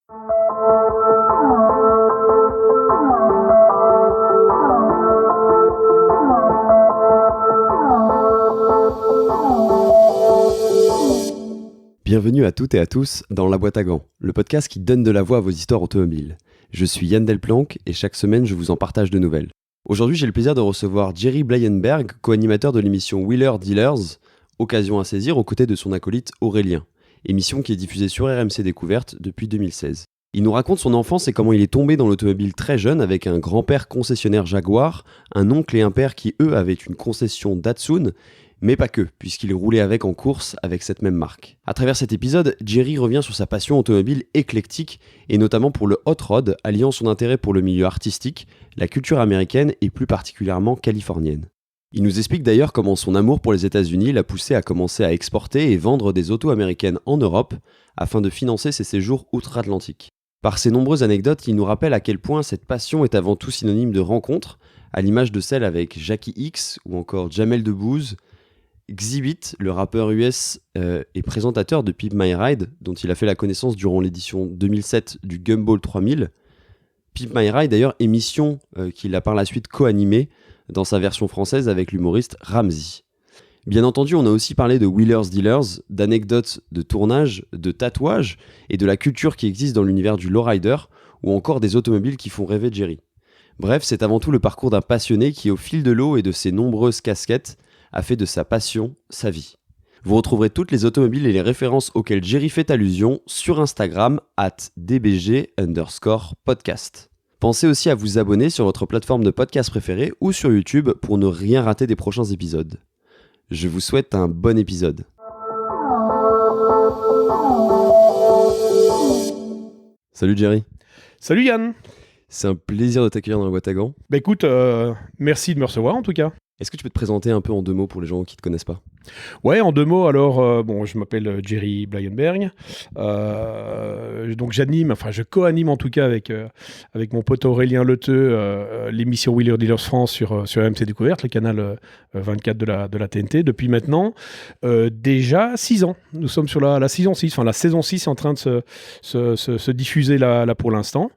Bienvenue à toutes et à tous dans La Boîte à Gants, le podcast qui donne de la voix à vos histoires automobiles. Je suis Yann Delplanque et chaque semaine je vous en partage de nouvelles. Aujourd'hui j'ai le plaisir de recevoir Jerry Blayenberg, co-animateur de l'émission Wheeler Dealers, occasion à saisir aux côtés de son acolyte Aurélien, émission qui est diffusée sur RMC Découverte depuis 2016. Il nous raconte son enfance et comment il est tombé dans l'automobile très jeune avec un grand-père concessionnaire Jaguar, un oncle et un père qui eux avaient une concession Datsun, mais pas que, puisqu'il roulait avec en course avec cette même marque. À travers cet épisode, Jerry revient sur sa passion automobile éclectique, et notamment pour le hot rod, alliant son intérêt pour le milieu artistique, la culture américaine et plus particulièrement californienne. Il nous explique d'ailleurs comment son amour pour les États-Unis l'a poussé à commencer à exporter et vendre des autos américaines en Europe, afin de financer ses séjours outre-Atlantique. Par ses nombreuses anecdotes, il nous rappelle à quel point cette passion est avant tout synonyme de rencontre, à l'image de celle avec Jackie X ou encore Jamel Debbouze, Xzibit, le rappeur US et présentateur de Pimp My Ride, dont il a fait la connaissance durant l'édition 2007 du Gumball 3000. Pimp My Ride, d'ailleurs, émission qu'il a par la suite co-animée dans sa version française avec l'humoriste Ramzy. Bien entendu, on a aussi parlé de Wheelers Dealers, d'anecdotes de tournage, de tatouages et de la culture qui existe dans l'univers du lowrider ou encore des automobiles qui font rêver Jerry. Bref, c'est avant tout le parcours d'un passionné qui, au fil de l'eau et de ses nombreuses casquettes, a fait de sa passion sa vie. Vous retrouverez toutes les automobiles et les références auxquelles Jerry fait allusion sur Instagram @dbg_podcast. Pensez aussi à vous abonner sur votre plateforme de podcast préférée ou sur YouTube pour ne rien rater des prochains épisodes. Je vous souhaite un bon épisode. Salut Jerry. Salut Yann. C'est un plaisir de t'accueillir dans la boîte à gants. Bah écoute, merci de me recevoir en tout cas. Est-ce que tu peux te présenter un peu en 2 mots pour les gens qui ne te connaissent pas ? Ouais, en 2 mots, alors, je m'appelle Jerry Blayenberg. Donc je co-anime en tout cas avec mon pote Aurélien Leteux l'émission Wheeler Dealers France sur RMC Découverte, le canal 24 de la TNT, depuis maintenant déjà 6 ans. Nous sommes sur la saison 6, enfin la saison 6 est en train de se diffuser là pour l'instant.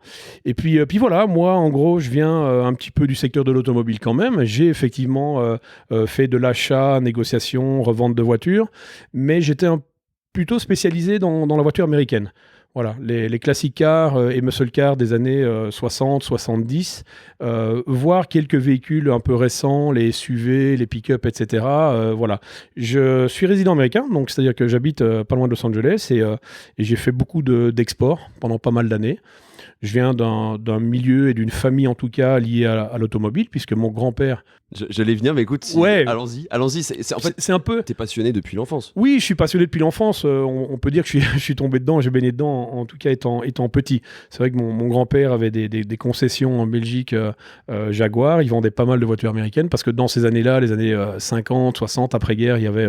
Et puis voilà, moi en gros, je viens un petit peu du secteur de l'automobile quand même. J'ai effectivement fait de l'achat, négociation, revente de voitures, mais j'étais plutôt spécialisé dans la voiture américaine. Voilà, les classic cars et muscle cars des années 60, 70, voire quelques véhicules un peu récents, les SUV, les pick-up, etc. Voilà. Je suis résident américain, donc c'est-à-dire que j'habite pas loin de Los Angeles et j'ai fait beaucoup d'exports pendant pas mal d'années. Je viens d'un milieu et d'une famille en tout cas liée à l'automobile, puisque mon grand-père... J'allais venir, mais écoute, ouais. allons-y. En fait, c'est un peu... T'es passionné depuis l'enfance. Oui, je suis passionné depuis l'enfance. On peut dire que je suis tombé dedans, j'ai baigné dedans, en tout cas étant petit. C'est vrai que mon grand-père avait des concessions en Belgique Jaguar. Il vendait pas mal de voitures américaines, parce que dans ces années-là, les années 50, 60, après-guerre, il y avait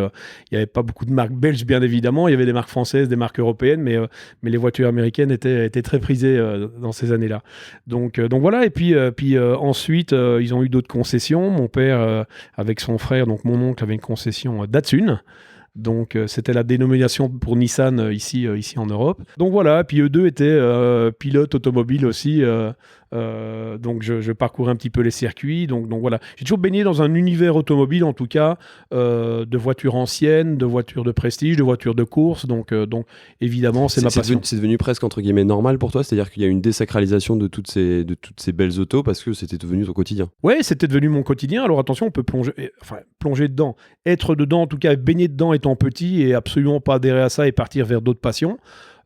pas beaucoup de marques belges, bien évidemment. Il y avait des marques françaises, des marques européennes, mais les voitures américaines étaient très prisées dans ces années-là. Donc voilà, et puis ensuite, ils ont eu d'autres concessions. Mon père, avec son frère, donc mon oncle, avait une concession Datsun. Donc c'était la dénomination pour Nissan ici en Europe. Donc voilà, puis eux deux étaient pilotes automobiles aussi. Donc je parcourais un petit peu les circuits. Donc voilà, j'ai toujours baigné dans un univers automobile, en tout cas, de voitures anciennes, de voitures de prestige, de voitures de course. Donc évidemment, c'est ma passion. C'est devenu presque entre guillemets normal pour toi, c'est-à-dire qu'il y a une désacralisation de toutes ces belles autos parce que c'était devenu ton quotidien. Ouais, c'était devenu mon quotidien. Alors attention, on peut plonger dedans, être dedans, en tout cas baigner dedans étant petit et absolument pas adhérer à ça et partir vers d'autres passions.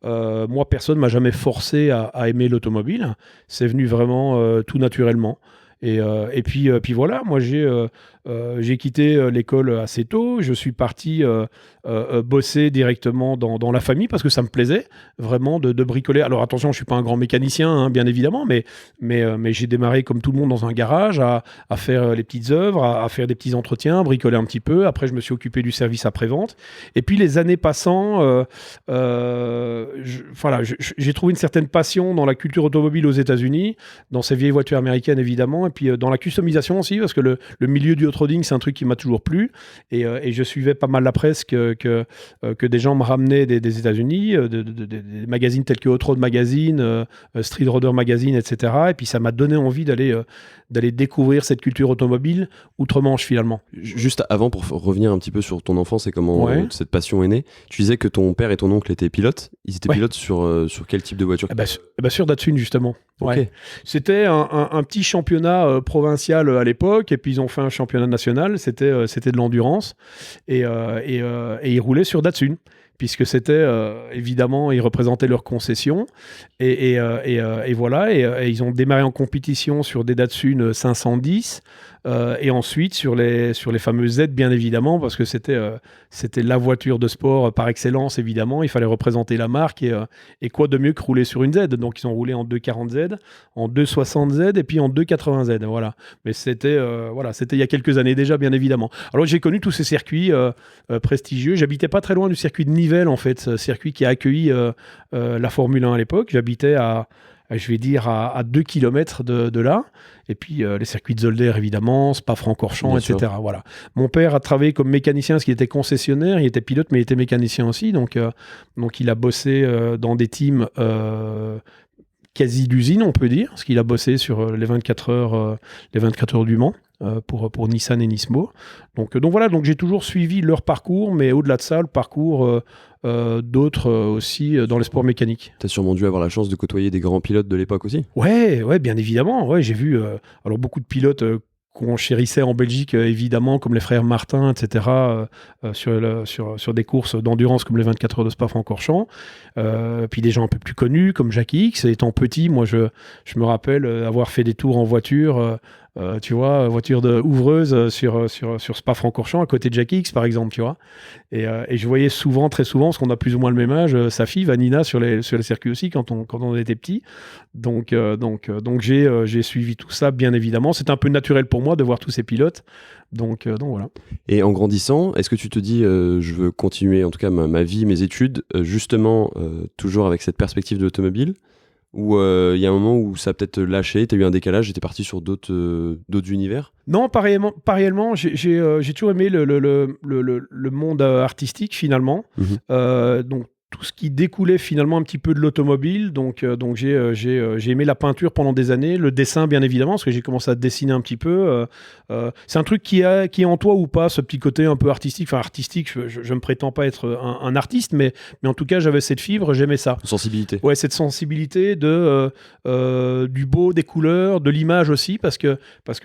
Moi, personne m'a jamais forcé à aimer l'automobile. C'est venu vraiment tout naturellement. Et puis voilà, moi j'ai quitté l'école assez tôt. Je suis parti bosser directement dans la famille parce que ça me plaisait vraiment de bricoler. Alors attention, je suis pas un grand mécanicien, hein, bien évidemment, mais j'ai démarré comme tout le monde dans un garage à faire les petites œuvres, à faire des petits entretiens, bricoler un petit peu. Après, je me suis occupé du service après-vente. Et puis les années passant, j'ai trouvé une certaine passion dans la culture automobile aux États-Unis, dans ces vieilles voitures américaines évidemment, et puis dans la customisation aussi, parce que le milieu du hot l'off-roading, c'est un truc qui m'a toujours plu. Et je suivais pas mal la presse que des gens me ramenaient des États-Unis, des magazines tels que Hot Rod Magazine, Street Roader Magazine, etc. Et puis ça m'a donné envie d'aller découvrir cette culture automobile outre-Manche finalement. Juste avant, pour revenir un petit peu sur ton enfance et comment cette passion est née, tu disais que ton père et ton oncle étaient pilotes. Ils étaient pilotes sur quel type de voiture? Sur Datsun justement. Okay. Ouais. C'était un petit championnat provincial à l'époque, et puis ils ont fait un championnat national, c'était de l'endurance, et ils roulaient sur Datsun, puisque c'était évidemment, ils représentaient leur concession, et voilà, et ils ont démarré en compétition sur des Datsun 510, et ensuite sur les fameux Z, bien évidemment, parce que c'était la voiture de sport par excellence, évidemment. Il fallait représenter la marque, et quoi de mieux que rouler sur une Z. Donc ils ont roulé en 240Z, en 260Z et puis en 280Z. Voilà. Mais c'était il y a quelques années déjà, bien évidemment. Alors j'ai connu tous ces circuits prestigieux. J'habitais pas très loin du circuit de Nivelles, en fait, ce circuit qui a accueilli la Formule 1 à l'époque. J'habitais à 2 km de là. Et puis les circuits de Zolder, évidemment, Spa-Francorchamps, etc. Voilà. Mon père a travaillé comme mécanicien, parce qu'il était concessionnaire, il était pilote, mais il était mécanicien aussi. Donc il a bossé dans des teams quasi d'usine, on peut dire, parce qu'il a bossé sur les 24 heures du Mans. Pour Nissan et Nismo. Donc voilà, donc j'ai toujours suivi leur parcours, mais au-delà de ça, le parcours d'autres aussi dans les sports mécaniques. Tu as sûrement dû avoir la chance de côtoyer des grands pilotes de l'époque aussi? Ouais, bien évidemment. Ouais, j'ai vu alors beaucoup de pilotes qu'on chérissait en Belgique, évidemment, comme les frères Martin, etc., sur des courses d'endurance comme les 24 heures de Spa-Francorchamps. Puis des gens un peu plus connus, comme Jackie X. Étant petit, moi, je me rappelle avoir fait des tours en voiture, tu vois, voiture de ouvreuse sur Spa-Francorchamps, à côté de Jackie X, par exemple, tu vois. Et je voyais très souvent, parce qu'on a plus ou moins le même âge, sa fille, Vanina, sur les circuits aussi, quand on était petit. Donc j'ai suivi tout ça, bien évidemment. C'est un peu naturel pour moi de voir tous ces pilotes. Donc voilà. Et en grandissant, est-ce que tu te dis, je veux continuer, en tout cas ma vie, mes études, justement, toujours avec cette perspective de l'automobile, ou il y a un moment où ça a peut-être lâché, tu as eu un décalage et tu es parti sur d'autres univers? Non, pas réellement. J'ai toujours aimé le monde artistique, finalement. Donc tout ce qui découlait finalement un petit peu de l'automobile. Donc j'ai aimé la peinture pendant des années, le dessin bien évidemment, parce que j'ai commencé à dessiner un petit peu. C'est un truc qui est en toi ou pas, ce petit côté un peu artistique. Enfin artistique, je me prétends pas être un artiste, mais en tout cas j'avais cette fibre, j'aimais ça. Sensibilité. Ouais, cette sensibilité du beau, des couleurs, de l'image aussi, parce que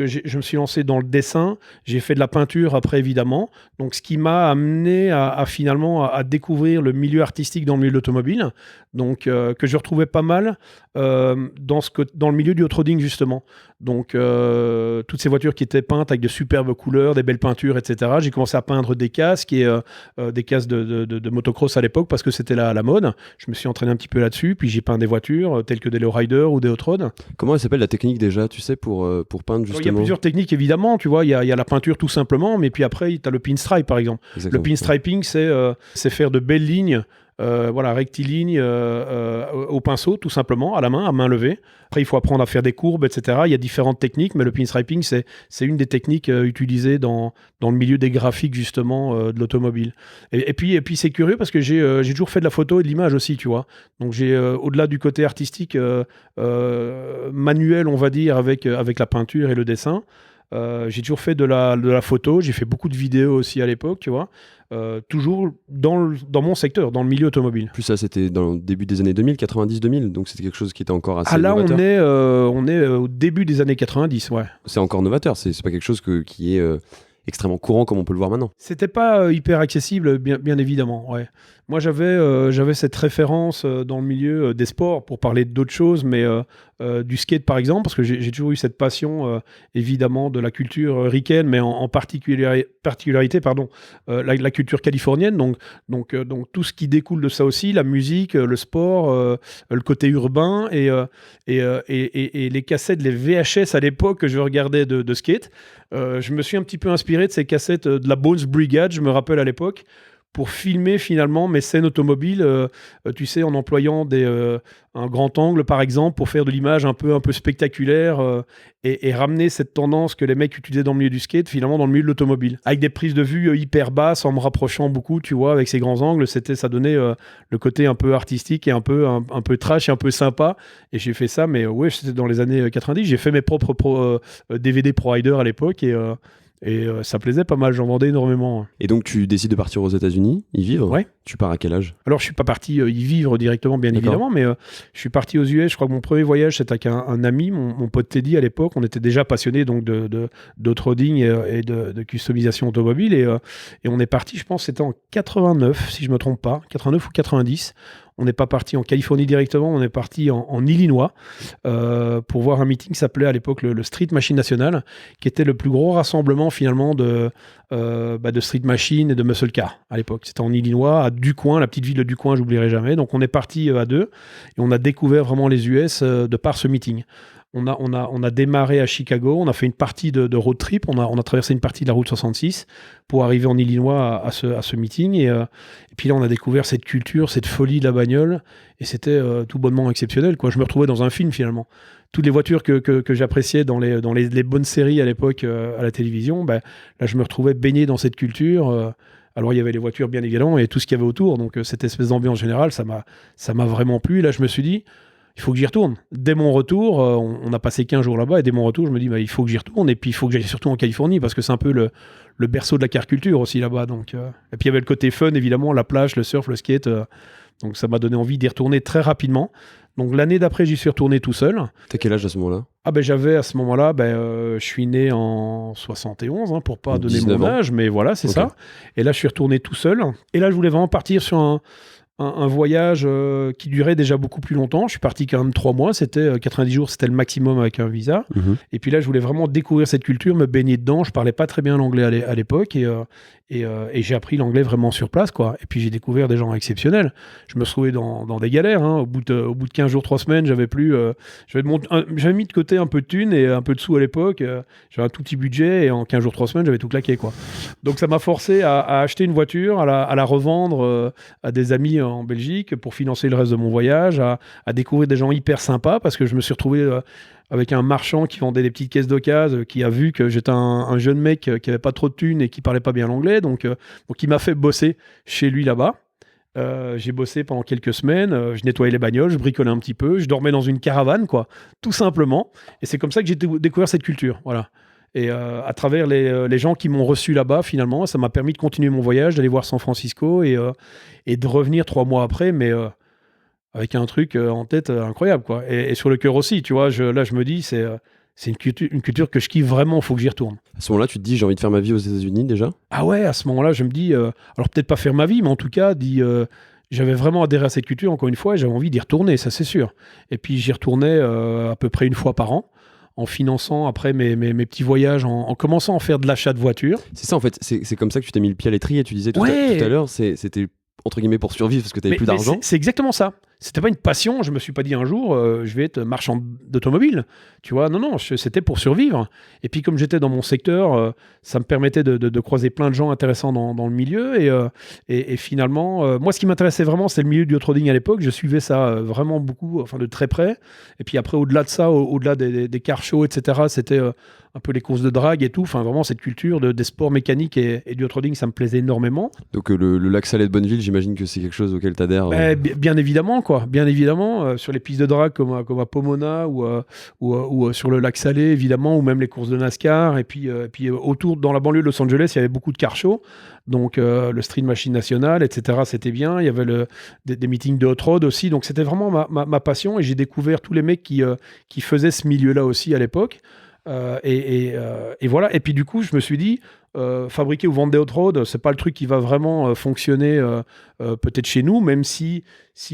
je me suis lancé dans le dessin, j'ai fait de la peinture après évidemment. Donc ce qui m'a amené à finalement à découvrir le milieu artistique dans le milieu de l'automobile, donc que je retrouvais pas mal dans le milieu du hot-roading justement. Donc toutes ces voitures qui étaient peintes avec de superbes couleurs, des belles peintures, etc. J'ai commencé à peindre des casques et des casques de motocross à l'époque parce que c'était la mode. Je me suis entraîné un petit peu là-dessus, puis j'ai peint des voitures telles que des lowrider ou des hot-rod. Comment elle s'appelle la technique déjà, tu sais, pour peindre justement? Il y a plusieurs techniques évidemment, tu vois, il y a la peinture tout simplement, mais puis après tu as le pinstripe par exemple. Exactement. Le pinstriping c'est faire de belles lignes, rectiligne au pinceau, tout simplement, à la main, à main levée. Après, il faut apprendre à faire des courbes, etc. Il y a différentes techniques, mais le pinstriping, c'est une des techniques utilisées dans le milieu des graphiques, justement, de l'automobile. Et puis c'est curieux parce que j'ai toujours fait de la photo et de l'image aussi, tu vois. Donc, j'ai, au-delà du côté artistique, manuel, on va dire, avec la peinture et le dessin, j'ai toujours fait de la photo. J'ai fait beaucoup de vidéos aussi à l'époque, tu vois. Toujours dans mon secteur, dans le milieu automobile. Plus ça, c'était dans le début des années 2000, 90-2000, donc c'était quelque chose qui était encore assez novateur. Là, on est au début des années 90, ouais. C'est encore novateur, c'est pas quelque chose qui est extrêmement courant comme on peut le voir maintenant. C'était pas hyper accessible, bien évidemment, ouais. Moi, j'avais cette référence dans le milieu des sports pour parler d'autres choses, mais du skate, par exemple, parce que j'ai toujours eu cette passion, évidemment, de la culture ricaine, mais en particularité, la culture californienne. Donc, tout ce qui découle de ça aussi, la musique, le sport, le côté urbain et les cassettes, les VHS à l'époque que je regardais de skate. Je me suis un petit peu inspiré de ces cassettes de la Bones Brigade, je me rappelle à l'époque, pour filmer finalement mes scènes automobiles, tu sais, en employant un grand angle par exemple pour faire de l'image un peu spectaculaire et ramener cette tendance que les mecs utilisaient dans le milieu du skate finalement dans le milieu de l'automobile. Avec des prises de vue hyper basses en me rapprochant beaucoup, tu vois, avec ces grands angles, ça donnait le côté un peu artistique et un peu trash et un peu sympa. Et j'ai fait ça, mais ouais, c'était dans les années 90. J'ai fait mes propres DVD Pro Rider à l'époque et ça plaisait pas mal, j'en vendais énormément. Et donc tu décides de partir aux États-Unis, y vivre. Ouais. Tu pars à quel âge? Alors je suis pas parti y vivre directement, bien évidemment, mais je suis parti aux US. Je crois que mon premier voyage c'était avec un ami, mon pote Teddy à l'époque. On était déjà passionnés donc d'off-roading et de customisation automobile et on est parti, je pense c'était en 89 si je me trompe pas, 89 ou 90. On n'est pas parti en Californie directement, on est parti en Illinois pour voir un meeting qui s'appelait à l'époque le Street Machine National, qui était le plus gros rassemblement finalement de Street Machine et de Muscle Car à l'époque. C'était en Illinois, à Ducoin, la petite ville de Ducoin, j'oublierai jamais. Donc on est parti à deux et on a découvert vraiment les US de par ce meeting. On a démarré à Chicago, on a fait une partie de road trip, on a traversé une partie de la route 66 pour arriver en Illinois à ce meeting. Et puis là, on a découvert cette culture, cette folie de la bagnole, et c'était tout bonnement exceptionnel, quoi. Je me retrouvais dans un film, finalement. Toutes les voitures que j'appréciais dans les bonnes séries à l'époque à la télévision, là, je me retrouvais baigné dans cette culture. Alors, il y avait les voitures, bien évidemment, et tout ce qu'il y avait autour. Donc, cette espèce d'ambiance générale, ça m'a vraiment plu. Et là, je me suis dit, il faut que j'y retourne. Dès mon retour, on a passé 15 jours là-bas, et dès mon retour, je me dis, il faut que j'y retourne, et puis il faut que j'aille surtout en Californie, parce que c'est un peu le berceau de la car culture aussi là-bas. Donc, et puis il y avait le côté fun, évidemment, la plage, le surf, le skate. Donc ça m'a donné envie d'y retourner très rapidement. Donc l'année d'après, j'y suis retourné tout seul. T'as quel âge à ce moment-là? J'avais à ce moment-là, je suis né en 71, pour pas donner mon âge, mais voilà, c'est ça. Et là, je suis retourné tout seul. Et là, je voulais vraiment partir sur un voyage qui durait déjà beaucoup plus longtemps. Je suis parti quand même 3 mois, c'était 90 jours, c'était le maximum avec un visa. Et puis là, je voulais vraiment découvrir cette culture, me baigner dedans. Je parlais pas très bien l'anglais à l'époque et j'ai appris l'anglais vraiment sur place, quoi. Et puis j'ai découvert des gens exceptionnels. Je me trouvais dans des galères. Au bout de 15 jours, 3 semaines, j'avais mis de côté un peu de thunes et un peu de sous à l'époque. J'avais un tout petit budget et en 15 jours, 3 semaines, j'avais tout claqué, quoi. Donc ça m'a forcé à acheter une voiture, à la revendre à des amis en Belgique pour financer le reste de mon voyage, à découvrir des gens hyper sympas parce que je me suis retrouvé avec un marchand qui vendait des petites caisses d'occasion, qui a vu que j'étais un jeune mec qui avait pas trop de thunes et qui parlait pas bien l'anglais, donc il m'a fait bosser chez lui là-bas. J'ai bossé pendant quelques semaines, je nettoyais les bagnoles, je bricolais un petit peu, je dormais dans une caravane, quoi, tout simplement. Et c'est comme ça que j'ai découvert cette culture, voilà. Et à travers les gens qui m'ont reçu là-bas, finalement, ça m'a permis de continuer mon voyage, d'aller voir San Francisco et de revenir 3 mois après, mais avec un truc en tête incroyable, quoi. Et sur le cœur aussi, tu vois. Là, je me dis, c'est une culture que je kiffe vraiment, il faut que j'y retourne. À ce moment-là, tu te dis, j'ai envie de faire ma vie aux États-Unis déjà? Ah ouais, à ce moment-là, je me dis, alors peut-être pas faire ma vie, mais en tout cas, j'avais vraiment adhéré à cette culture, encore une fois, et j'avais envie d'y retourner, ça c'est sûr. Et puis j'y retournais à peu près 1 fois par an, en finançant après mes petits voyages, en commençant à faire de l'achat de voitures. C'est ça, en fait, c'est comme ça que tu t'es mis le pied à l'étrier. Tu disais tout à l'heure, c'était entre guillemets pour survivre parce que tu n'avais plus d'argent. C'est exactement ça. C'était pas une passion. Je me suis pas dit un jour je vais être marchand d'automobile. Tu vois, non, c'était pour survivre. Et puis comme j'étais dans mon secteur, ça me permettait de croiser plein de gens intéressants dans le milieu. Et finalement, moi, ce qui m'intéressait vraiment, c'est le milieu du hot-roading à l'époque. Je suivais ça vraiment beaucoup, enfin de très près. Et puis après, au-delà de ça, au-delà des car shows, etc., c'était un peu les courses de drague et tout. Enfin, vraiment, cette culture des sports mécaniques et du hot-roading, ça me plaisait énormément. Donc le lac Salé de Bonneville, j'imagine que c'est quelque chose auquel tu adhères. Bien évidemment, quoi. Bien évidemment, sur les pistes de drague comme à Pomona ou sur le lac Salé, évidemment, ou même les courses de NASCAR. Et puis autour, dans la banlieue de Los Angeles, il y avait beaucoup de car shows. Donc le Street Machine National, etc., c'était bien. Il y avait des meetings de hot road aussi. Donc c'était vraiment ma passion. Et j'ai découvert tous les mecs qui faisaient ce milieu-là aussi à l'époque. Et voilà. Et puis du coup, je me suis dit, fabriquer ou vendre des hot road, c'est pas le truc qui va vraiment fonctionner peut-être chez nous, même si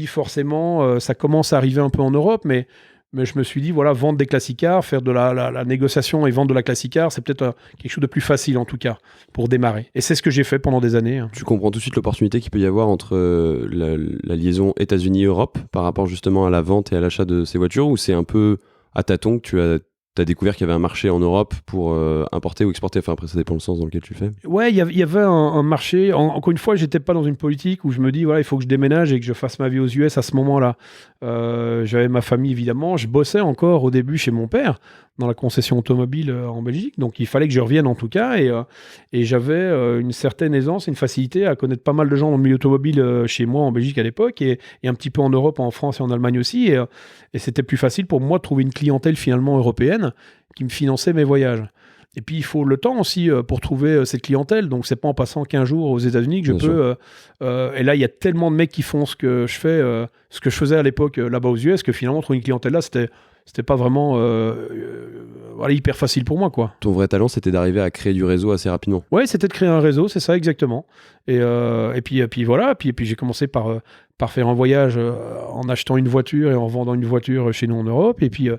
forcément ça commence à arriver un peu en Europe, mais je me suis dit, voilà, vendre des classic cars, faire de la négociation et vendre de la classic car, c'est peut-être quelque chose de plus facile en tout cas pour démarrer. Et c'est ce que j'ai fait pendant des années. Tu comprends tout de suite l'opportunité qu'il peut y avoir entre la liaison États-Unis-Europe par rapport justement à la vente et à l'achat de ces voitures, ou c'est un peu à tâtons que tu as tu as découvert qu'il y avait un marché en Europe pour importer ou exporter. Enfin, après, ça dépend le sens dans lequel tu le fais. Ouais, il y avait un marché. Encore une fois, j'étais pas dans une politique où je me dis, voilà, il faut que je déménage et que je fasse ma vie aux US à ce moment-là. J'avais ma famille, évidemment. Je bossais encore au début chez mon père, dans la concession automobile en Belgique. Donc, il fallait que je revienne en tout cas. Et j'avais une certaine aisance, une facilité à connaître pas mal de gens dans le milieu automobile chez moi en Belgique à l'époque et un petit peu en Europe, en France et en Allemagne aussi. Et c'était plus facile pour moi de trouver une clientèle finalement européenne qui me finançait mes voyages. Et puis, il faut le temps aussi pour trouver cette clientèle. Donc, c'est pas en passant 15 jours aux États-Unis que je peux... et là, il y a tellement de mecs qui font ce que je fais, ce que je faisais à l'époque là-bas aux US, que finalement, trouver une clientèle là, c'était pas vraiment voilà, hyper facile pour moi, quoi. Ton vrai talent, c'était d'arriver à créer du réseau assez rapidement. Ouais, c'était de créer un réseau, c'est ça exactement. Et puis voilà, puis j'ai commencé par faire un voyage en achetant une voiture et en vendant une voiture chez nous en Europe. Et puis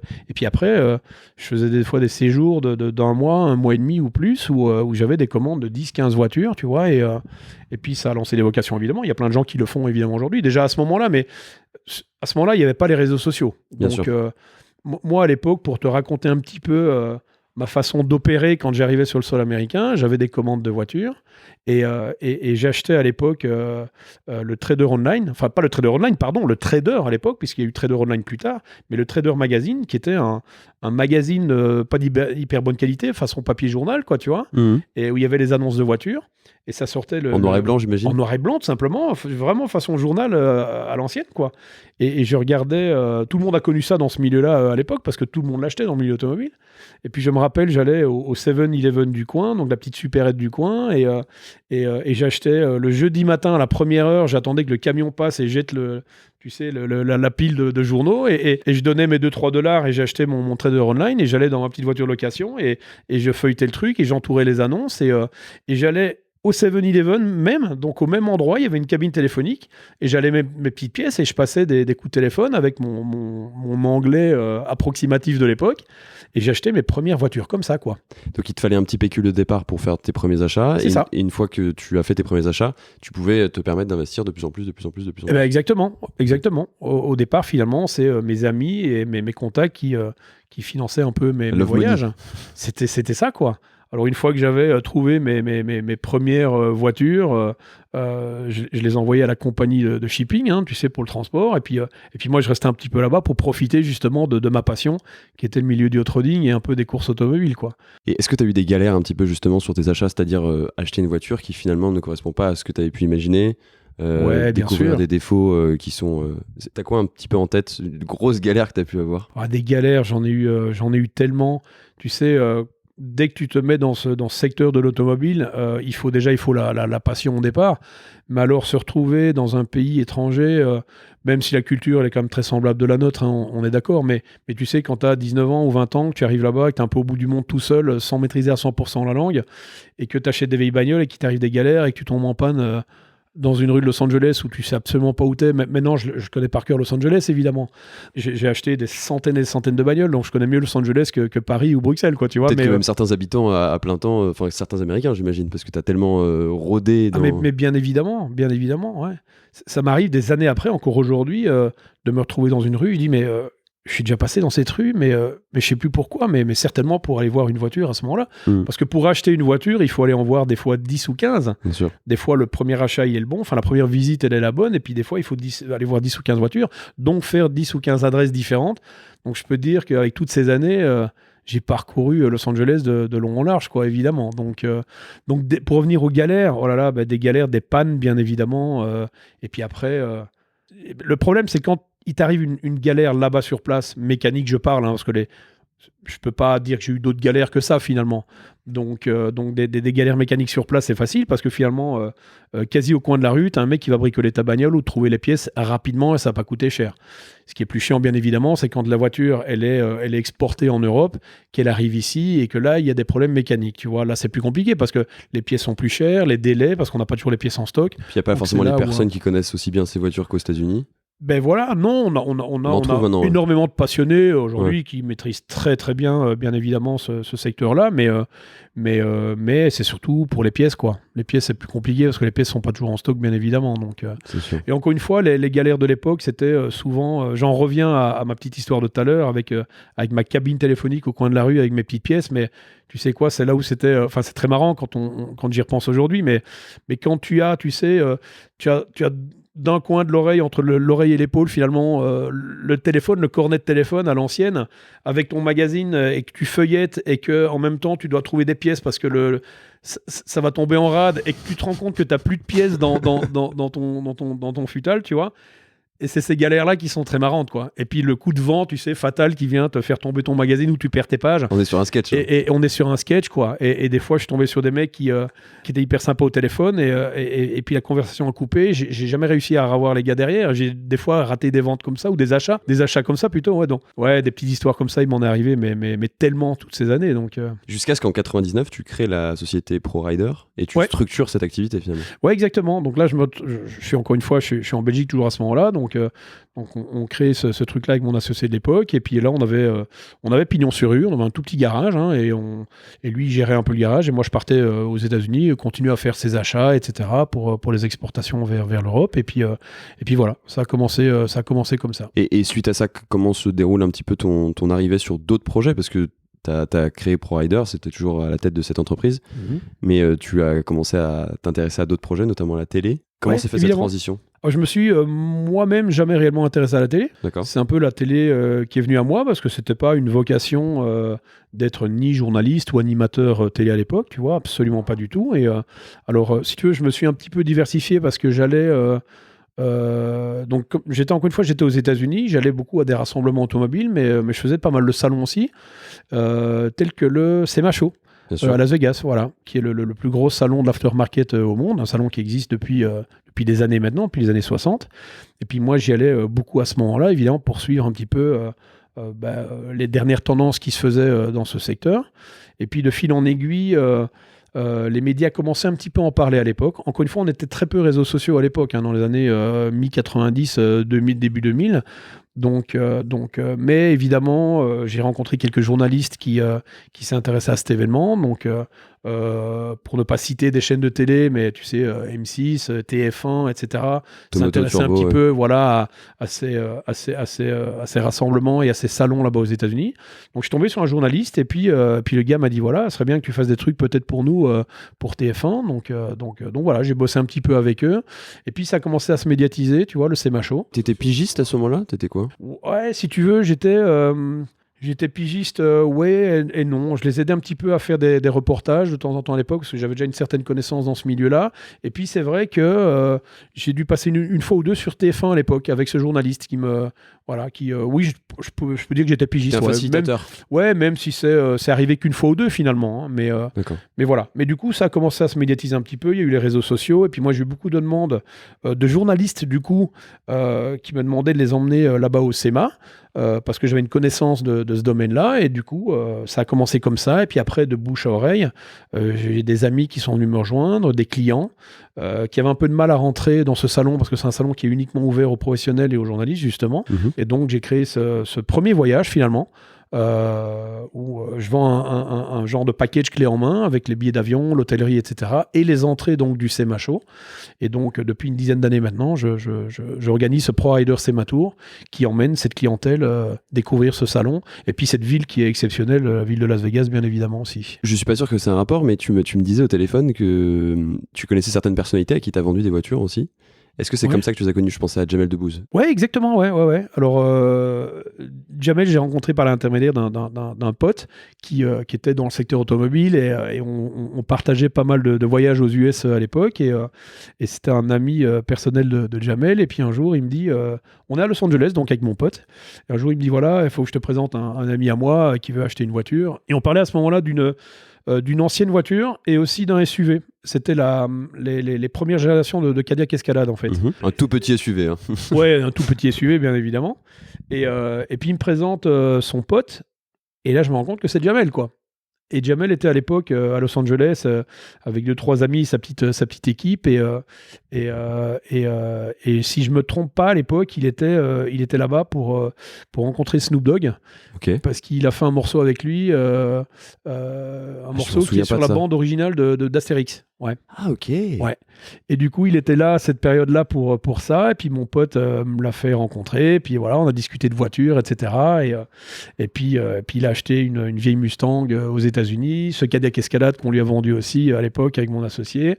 après, je faisais des fois des séjours d'un mois, un mois et demi ou plus, où j'avais des commandes de 10-15 voitures, tu vois. Et puis ça a lancé des vocations, évidemment. Il y a plein de gens qui le font, évidemment, aujourd'hui. Déjà à ce moment-là, mais à ce moment-là, il n'y avait pas les réseaux sociaux. Bien sûr. Moi, à l'époque, pour te raconter un petit peu ma façon d'opérer quand j'arrivais sur le sol américain, j'avais des commandes de voitures et j'achetais à l'époque le Trader Online, enfin pas le Trader Online, pardon, le Trader à l'époque, puisqu'il y a eu Trader Online plus tard, mais le Trader Magazine, qui était un magazine pas d'hyper bonne qualité, façon papier journal, quoi, tu vois, et où il y avait les annonces de voitures. Et ça sortait en noir et blanc, j'imagine. En noir et blanc, tout simplement, vraiment façon journal à l'ancienne, quoi. Et je regardais, tout le monde a connu ça dans ce milieu-là à l'époque, parce que tout le monde l'achetait dans le milieu automobile. Et puis je me rappelle, j'allais au 7-Eleven du coin, donc la petite supérette du coin, et j'achetais le jeudi matin à la première heure, j'attendais que le camion passe et jette la pile de journaux, et je donnais mes 2-3 dollars et j'achetais mon Trader Online, et j'allais dans ma petite voiture location, et je feuilletais le truc, et j'entourais les annonces, et j'allais au 7-Eleven même, donc au même endroit, il y avait une cabine téléphonique, et j'allais mes petites pièces et je passais des coups de téléphone avec mon anglais approximatif de l'époque, et j'achetais mes premières voitures comme ça, quoi. Donc il te fallait un petit pécule de départ pour faire tes premiers achats, et une fois que tu as fait tes premiers achats, tu pouvais te permettre d'investir de plus en plus. Eh ben exactement. Au départ, finalement, c'est mes amis et mes contacts qui finançaient un peu mes voyages. C'était ça, quoi. Alors, une fois que j'avais trouvé mes premières voitures, je les envoyais à la compagnie de shipping, hein, tu sais, pour le transport. Et puis moi, je restais un petit peu là-bas pour profiter justement de ma passion, qui était le milieu du hot-rodding et un peu des courses automobiles, quoi. Et est-ce que tu as eu des galères un petit peu justement sur tes achats, c'est-à-dire acheter une voiture qui finalement ne correspond pas à ce que tu avais pu imaginer, ouais, découvrir des défauts qui sont... T'as quoi un petit peu en tête, une grosse galère que tu as pu avoir? Des galères, j'en ai eu tellement. Tu sais... dès que tu te mets dans ce secteur de l'automobile, il faut la passion au départ. Mais alors se retrouver dans un pays étranger, même si la culture elle est quand même très semblable de la nôtre, hein, on est d'accord, mais tu sais, quand tu as 19 ans ou 20 ans, que tu arrives là-bas, que tu es un peu au bout du monde tout seul, sans maîtriser à 100% la langue, et que tu achètes des vieilles bagnoles et qu'il t'arrive des galères et que tu tombes en panne dans une rue de Los Angeles où tu sais absolument pas où t'es. Maintenant, je connais par cœur Los Angeles, évidemment. J'ai acheté des centaines et des centaines de bagnoles, donc je connais mieux Los Angeles que Paris ou Bruxelles, quoi, tu vois. Peut-être que même certains habitants à plein temps, enfin certains Américains, j'imagine, parce que t'as tellement rôdé dans... mais bien évidemment, ouais. Ça m'arrive des années après, encore aujourd'hui, de me retrouver dans une rue, je dis, mais... je suis déjà passé dans cette rue, mais je sais plus pourquoi, mais certainement pour aller voir une voiture à ce moment-là. Parce que pour acheter une voiture, il faut aller en voir des fois 10 ou 15. Bien sûr. Des fois, le premier achat, il est le bon. Enfin, la première visite, elle est la bonne. Et puis, des fois, il faut aller voir 10 ou 15 voitures. Donc, faire 10 ou 15 adresses différentes. Donc, je peux te dire qu'avec toutes ces années, j'ai parcouru Los Angeles de long en large, quoi, évidemment. Donc pour revenir aux galères, oh là là, des galères, des pannes, bien évidemment. Et puis après, le problème, c'est quand il t'arrive une galère là-bas sur place, mécanique, je parle, hein, parce que je peux pas dire que j'ai eu d'autres galères que ça, finalement. Donc des galères mécaniques sur place, c'est facile, parce que finalement, quasi au coin de la rue, t'as un mec qui va bricoler ta bagnole ou trouver les pièces rapidement, et ça va pas coûter cher. Ce qui est plus chiant, bien évidemment, c'est quand la voiture, elle est exportée en Europe, qu'elle arrive ici, et que là, il y a des problèmes mécaniques. Tu vois, là, c'est plus compliqué, parce que les pièces sont plus chères, les délais, parce qu'on n'a pas toujours les pièces en stock. Puis il n'y a pas forcément les personnes qui connaissent aussi bien ces voitures qu'aux États-Unis. Ben voilà, non, on trouve a un an, ouais. énormément de passionnés aujourd'hui qui maîtrisent très très bien, bien évidemment, ce secteur-là, mais c'est surtout pour les pièces, quoi. Les pièces, c'est plus compliqué parce que les pièces sont pas toujours en stock, bien évidemment. Donc, C'est sûr. et encore une fois, les galères de l'époque, c'était souvent, j'en reviens à ma petite histoire de tout à l'heure avec ma cabine téléphonique au coin de la rue avec mes petites pièces, mais tu sais quoi, c'est là où c'était, enfin c'est très marrant quand j'y repense aujourd'hui, mais quand tu as, tu sais, tu as d'un coin de l'oreille, entre l'oreille et l'épaule, finalement, le téléphone, le cornet de téléphone à l'ancienne, avec ton magazine et que tu feuillettes et que en même temps tu dois trouver des pièces parce que ça va tomber en rade et que tu te rends compte que tu n'as plus de pièces dans ton futal, tu vois. Et c'est ces galères-là qui sont très marrantes, quoi. Et puis le coup de vent, tu sais, fatal, qui vient te faire tomber ton magazine où tu perds tes pages. On est sur un sketch. Et on est sur un sketch, quoi. Et des fois, je suis tombé sur des mecs qui étaient hyper sympas au téléphone et puis la conversation a coupé. J'ai jamais réussi à revoir les gars derrière. J'ai des fois raté des ventes comme ça ou des achats comme ça plutôt. Ouais, donc ouais, des petites histoires comme ça, il m'en est arrivé, mais tellement toutes ces années. Donc Jusqu'à ce qu'en 99, tu crées la société ProRider et tu structures cette activité finalement. Ouais, exactement. Donc là, je suis encore une fois, je suis en Belgique toujours à ce moment-là. Donc on crée ce truc-là avec mon associé de l'époque. Et puis là, on avait pignon sur rue. On avait un tout petit garage. Hein, et lui, il gérait un peu le garage. Et moi, je partais aux États-Unis, continuer à faire ses achats, etc. pour les exportations vers l'Europe. Et puis voilà, ça a commencé comme ça. Et suite à ça, comment se déroule un petit peu ton arrivée sur d'autres projets? Parce que t'as créé ProRider, c'était toujours à la tête de cette entreprise. Mais tu as commencé à t'intéresser à d'autres projets, notamment à la télé. Comment s'est fait cette transition? Je me suis moi-même jamais réellement intéressé à la télé. D'accord. C'est un peu la télé qui est venue à moi parce que c'était pas une vocation d'être ni journaliste ou animateur télé à l'époque, tu vois, absolument pas du tout. Et alors, si tu veux, je me suis un petit peu diversifié parce que j'allais... donc j'étais encore une fois, j'étais aux États-Unis, j'allais beaucoup à des rassemblements automobiles, mais je faisais pas mal de salons aussi, tels que le SEMA Show. À Las Vegas, voilà, qui est le plus gros salon de l'aftermarket au monde, un salon qui existe depuis des années maintenant, depuis les années 60. Et puis moi, j'y allais beaucoup à ce moment-là, évidemment, pour suivre un petit peu les dernières tendances qui se faisaient dans ce secteur. Et puis de fil en aiguille, les médias commençaient un petit peu à en parler à l'époque. Encore une fois, on était très peu réseaux sociaux à l'époque, hein, dans les années mi-90, 2000, début 2000. Mais évidemment, j'ai rencontré quelques journalistes qui s'intéressaient à cet événement. Donc, pour ne pas citer des chaînes de télé, mais tu sais, M6, TF1, etc., s'intéressaient un petit peu, voilà, à ces rassemblements et à ces salons là-bas aux États-Unis. Donc, je suis tombé sur un journaliste et puis le gars m'a dit, voilà, ce serait bien que tu fasses des trucs peut-être pour nous, pour TF1. Donc voilà, j'ai bossé un petit peu avec eux. Et puis, ça a commencé à se médiatiser, tu vois, le SEMA Show. T'étais pigiste à ce moment-là? T'étais quoi? Ouais, si tu veux, j'étais pigiste, ouais et non. Je les aidais un petit peu à faire des reportages de temps en temps à l'époque, parce que j'avais déjà une certaine connaissance dans ce milieu-là. Et puis c'est vrai que j'ai dû passer une fois ou deux sur TF1 à l'époque, avec ce journaliste qui me... Voilà, oui, je peux dire que j'étais pigiste. T'es un facilitateur. Même si c'est arrivé qu'une fois ou deux finalement. Hein, mais voilà. Mais du coup, ça a commencé à se médiatiser un petit peu. Il y a eu les réseaux sociaux. Et puis moi, j'ai eu beaucoup de demandes de journalistes, du coup, qui me demandaient de les emmener là-bas au SEMA. Parce que j'avais une connaissance de ce domaine-là, et du coup, ça a commencé comme ça, et puis après, de bouche à oreille, j'ai des amis qui sont venus me rejoindre, des clients, qui avaient un peu de mal à rentrer dans ce salon, parce que c'est un salon qui est uniquement ouvert aux professionnels et aux journalistes, justement, et donc j'ai créé ce premier voyage, finalement, où je vends un genre de package clé en main avec les billets d'avion, l'hôtellerie, etc. et les entrées donc du SEMA Show. Et donc depuis une dizaine d'années maintenant, j'organise ce ProRider SEMA Tour qui emmène cette clientèle découvrir ce salon et puis cette ville qui est exceptionnelle, la ville de Las Vegas bien évidemment aussi. Je suis pas sûr que c'est un rapport, mais tu me disais au téléphone que tu connaissais certaines personnalités à qui t'as vendu des voitures aussi. Est-ce que c'est comme ça que tu les as connus? Je pensais à Jamel Debbouze. Ouais, exactement, ouais. Alors, Jamel, j'ai rencontré par l'intermédiaire d'un pote qui était dans le secteur automobile et on partageait pas mal de voyages aux US à l'époque et c'était un ami personnel de Jamel. Et puis un jour, il me dit, on est à Los Angeles, donc avec mon pote. Et un jour, il me dit, voilà, il faut que je te présente un ami à moi qui veut acheter une voiture. Et on parlait à ce moment-là d'une ancienne voiture et aussi d'un SUV. C'était les premières générations de Cadillac Escalade, en fait. Un tout petit SUV. Hein. Ouais, un tout petit SUV, bien évidemment. Et puis, il me présente son pote. Et là, je me rends compte que c'est Jamel, quoi. Et Jamel était à l'époque à Los Angeles avec 2-3 amis, sa petite équipe. Et si je me trompe pas, à l'époque, il était là-bas pour rencontrer Snoop Dogg. Ok. Parce qu'il a fait un morceau avec lui, un morceau qui est sur la bande originale d'Astérix. Ouais. Ah, ok. Ouais. Et du coup, il était là à cette période-là pour ça. Et puis mon pote me l'a fait rencontrer. Et puis voilà, on a discuté de voitures, etc. Et puis il a acheté une vieille Mustang aux États-Unis, ce Cadillac Escalade qu'on lui a vendu aussi à l'époque avec mon associé.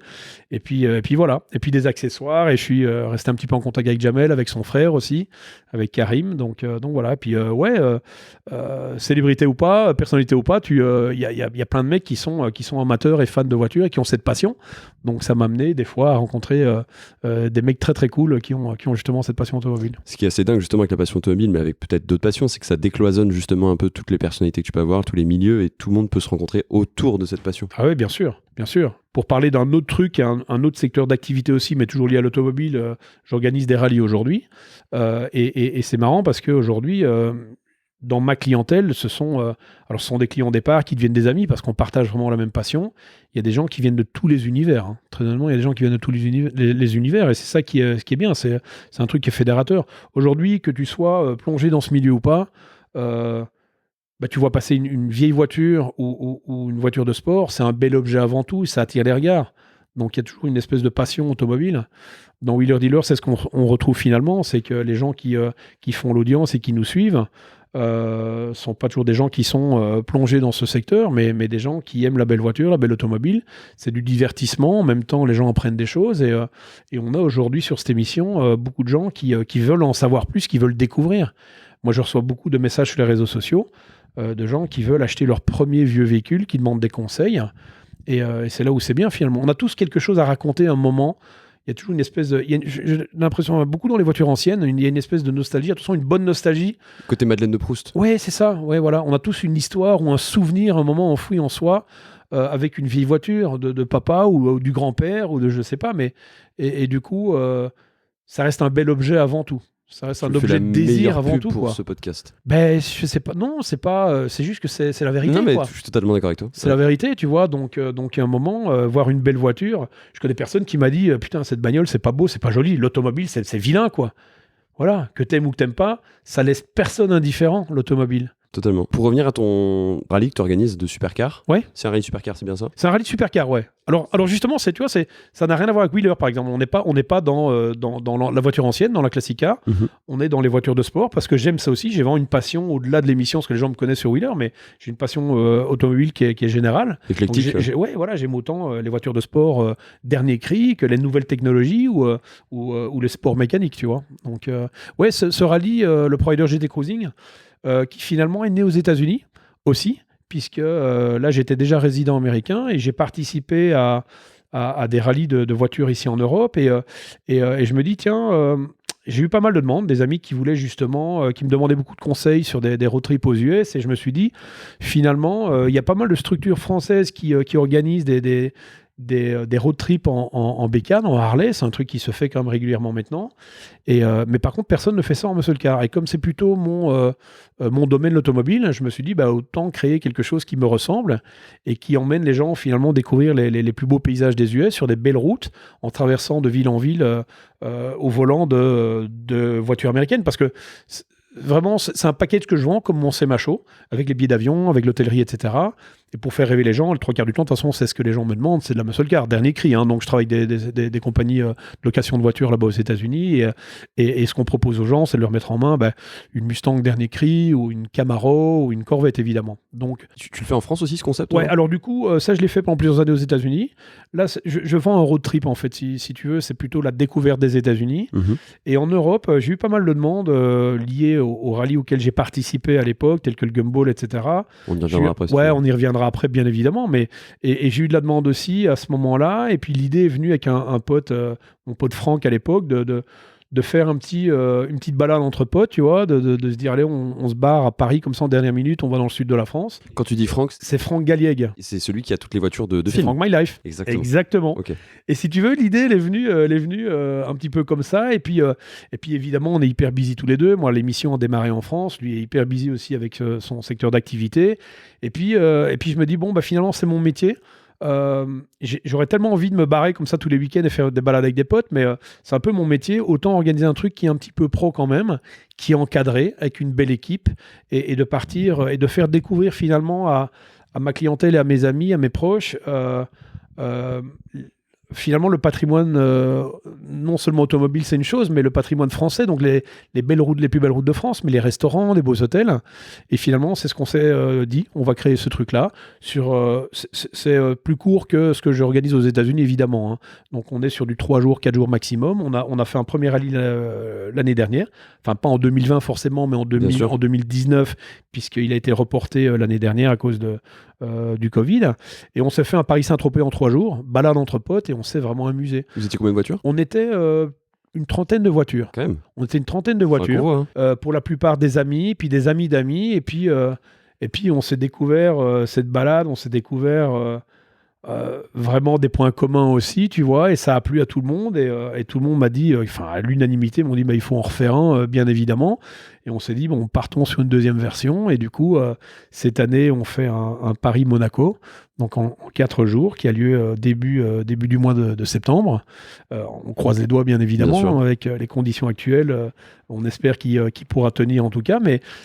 Et puis voilà. Et puis des accessoires. Et je suis resté un petit peu en contact avec Jamel, avec son frère aussi, avec Karim. Donc voilà. Et puis célébrité ou pas, personnalité ou pas, il y a plein de mecs qui sont amateurs et fans de voitures et qui ont cette passion. Donc ça m'a amené des fois à rencontrer des mecs très très cool qui ont justement cette passion automobile. Ce qui est assez dingue justement avec la passion automobile, mais avec peut-être d'autres passions, c'est que ça décloisonne justement un peu toutes les personnalités que tu peux avoir, tous les milieux, et tout le monde peut se rencontrer autour de cette passion. Ah oui, bien sûr, bien sûr. Pour parler d'un autre truc, un autre secteur d'activité aussi, mais toujours lié à l'automobile, j'organise des rallyes aujourd'hui. Et c'est marrant parce qu'aujourd'hui, dans ma clientèle, ce sont des clients au départ qui deviennent des amis parce qu'on partage vraiment la même passion. Il y a des gens qui viennent de tous les univers. Hein. Très honnêtement, il y a des gens qui viennent de tous les univers et c'est ça qui est bien. C'est un truc qui est fédérateur. Aujourd'hui, que tu sois plongé dans ce milieu ou pas, tu vois passer une vieille voiture ou une voiture de sport, c'est un bel objet avant tout, ça attire les regards. Donc il y a toujours une espèce de passion automobile. Dans Wheeler Dealer, c'est ce qu'on retrouve finalement, c'est que les gens qui font l'audience et qui nous suivent sont pas toujours des gens qui sont plongés dans ce secteur, mais des gens qui aiment la belle voiture, la belle automobile. C'est du divertissement, en même temps les gens apprennent des choses et on a aujourd'hui sur cette émission beaucoup de gens qui veulent en savoir plus, qui veulent découvrir. Moi je reçois beaucoup de messages sur les réseaux sociaux de gens qui veulent acheter leur premier vieux véhicule, qui demandent des conseils et c'est là où c'est bien finalement. On a tous quelque chose à raconter à un moment. Il y a toujours une espèce de... J'ai l'impression, beaucoup dans les voitures anciennes, il y a une espèce de nostalgie, de toute façon une bonne nostalgie. Côté Madeleine de Proust. Ouais, c'est ça. Ouais, voilà. On a tous une histoire ou un souvenir, un moment enfoui en soi, avec une vieille voiture de papa ou du grand-père ou de je sais pas. Mais, et du coup, ça reste un bel objet avant tout. Ça reste un objet de désir avant tout. Pour quoi. ce podcast. Ben, je sais pas. Non, c'est pas. C'est juste que c'est la vérité. Non, mais quoi. je suis totalement d'accord avec toi. C'est la vérité, tu vois. Donc, à un moment, voir une belle voiture, je connais personne qui m'a dit putain, cette bagnole, c'est pas beau, c'est pas joli. L'automobile, c'est vilain, quoi. Voilà. Que t'aimes ou que t'aimes pas, ça laisse personne indifférent, l'automobile. Totalement. Pour revenir à ton rallye que tu organises de supercar, ouais. C'est un rallye supercar, c'est bien ça? C'est un rallye de supercar, ouais. Alors justement, tu vois, ça n'a rien à voir avec Wheeler, par exemple. On n'est pas dans la voiture ancienne, dans la classic car. Mm-hmm. On est dans les voitures de sport parce que j'aime ça aussi. J'ai vraiment une passion au-delà de l'émission, parce que les gens me connaissent sur Wheeler, mais j'ai une passion automobile qui est générale. Éclectique. J'aime autant les voitures de sport dernier cri que les nouvelles technologies ou les sports mécaniques, tu vois. Donc, ce rallye, le Pro-Rider GT Cruising, qui finalement est né aux États-Unis aussi, puisque là j'étais déjà résident américain et j'ai participé à des rallyes de voitures ici en Europe et je me dis tiens, j'ai eu pas mal de demandes, des amis qui voulaient justement, qui me demandaient beaucoup de conseils sur des road trips aux US et je me suis dit finalement il y a pas mal de structures françaises qui organisent des road trips en bécane, en Harley, c'est un truc qui se fait quand même régulièrement maintenant. Mais par contre, personne ne fait ça en muscle car. Et comme c'est plutôt mon domaine, l'automobile, je me suis dit autant créer quelque chose qui me ressemble et qui emmène les gens finalement découvrir les plus beaux paysages des US sur des belles routes en traversant de ville en ville au volant de voitures américaines. Parce que vraiment, c'est un package que je vends comme mon Semacho, avec les billets d'avion, avec l'hôtellerie, etc. Et pour faire rêver les gens, le 3/4 du temps, de toute façon, c'est ce que les gens me demandent, c'est de la muscle car, dernier cri. Hein. Donc, je travaille avec des compagnies de location de voitures là-bas aux États-Unis. Et ce qu'on propose aux gens, c'est de leur mettre en main une Mustang dernier cri, ou une Camaro, ou une Corvette, évidemment. Donc, tu le fais en France aussi, ce concept? Ouais, alors du coup, ça, je l'ai fait pendant plusieurs années aux États-Unis. Là, je vends un road trip, en fait, si tu veux. C'est plutôt la découverte des États-Unis. Mm-hmm. Et en Europe, j'ai eu pas mal de demandes liées au rallye auquel j'ai participé à l'époque, tel que le Gumball, etc. On y reviendra après. Ouais, on y reviendra après, bien évidemment. Et j'ai eu de la demande aussi à ce moment-là. Et puis l'idée est venue avec un pote, mon pote Franck à l'époque, de de faire une petite balade entre potes, tu vois, de se dire, allez, on se barre à Paris comme ça en dernière minute, on va dans le sud de la France. Quand tu dis Franck, C'est Franck Galliègue. c'est celui qui a toutes les voitures de C'est film. Franck My Life. Exactement. Ok. Et si tu veux, l'idée, elle est venue un petit peu comme ça. Et puis évidemment, on est hyper busy tous les deux. Moi, l'émission a démarré en France. Lui est hyper busy aussi avec son secteur d'activité. Et puis je me dis, bon, bah, finalement, c'est mon métier. J'aurais tellement envie de me barrer comme ça tous les week-ends et faire des balades avec des potes, mais c'est un peu mon métier. Autant organiser un truc qui est un petit peu pro quand même, qui est encadré avec une belle équipe et de partir et de faire découvrir finalement à ma clientèle et à mes amis, à mes proches, finalement le patrimoine, non seulement automobile c'est une chose, mais le patrimoine français, donc les belles routes, les plus belles routes de France, mais les restaurants, les beaux hôtels. Et finalement c'est ce qu'on s'est dit, on va créer ce truc-là. C'est plus court que ce que j'organise aux États-Unis évidemment, hein. Donc on est sur du 3 jours, 4 jours maximum. On a fait un premier rallye l'année dernière, enfin pas en 2020 forcément, mais en 2019, puisqu'il a été reporté l'année dernière à cause du Covid. Et on s'est fait un Paris-Saint-Tropez en 3 jours, balade entre potes, et on s'est vraiment amusé. Vous étiez combien de voitures? On était une trentaine de voitures. Quand même. On était une trentaine de voitures. Voit, hein. Pour la plupart des amis, puis des amis d'amis. Et puis on s'est découvert cette balade, on s'est découvert vraiment des points communs aussi, tu vois, et ça a plu à tout le monde. Et tout le monde m'a dit, à l'unanimité, m'ont dit, bah, il faut en refaire un, bien évidemment. Et on s'est dit, bon, partons sur une deuxième version. Et du coup, cette année, on fait un Paris-Monaco, donc en 4 jours, qui a lieu début du mois de septembre. On croise les doigts, bien évidemment, avec les conditions actuelles. On espère qu'il pourra tenir, en tout cas.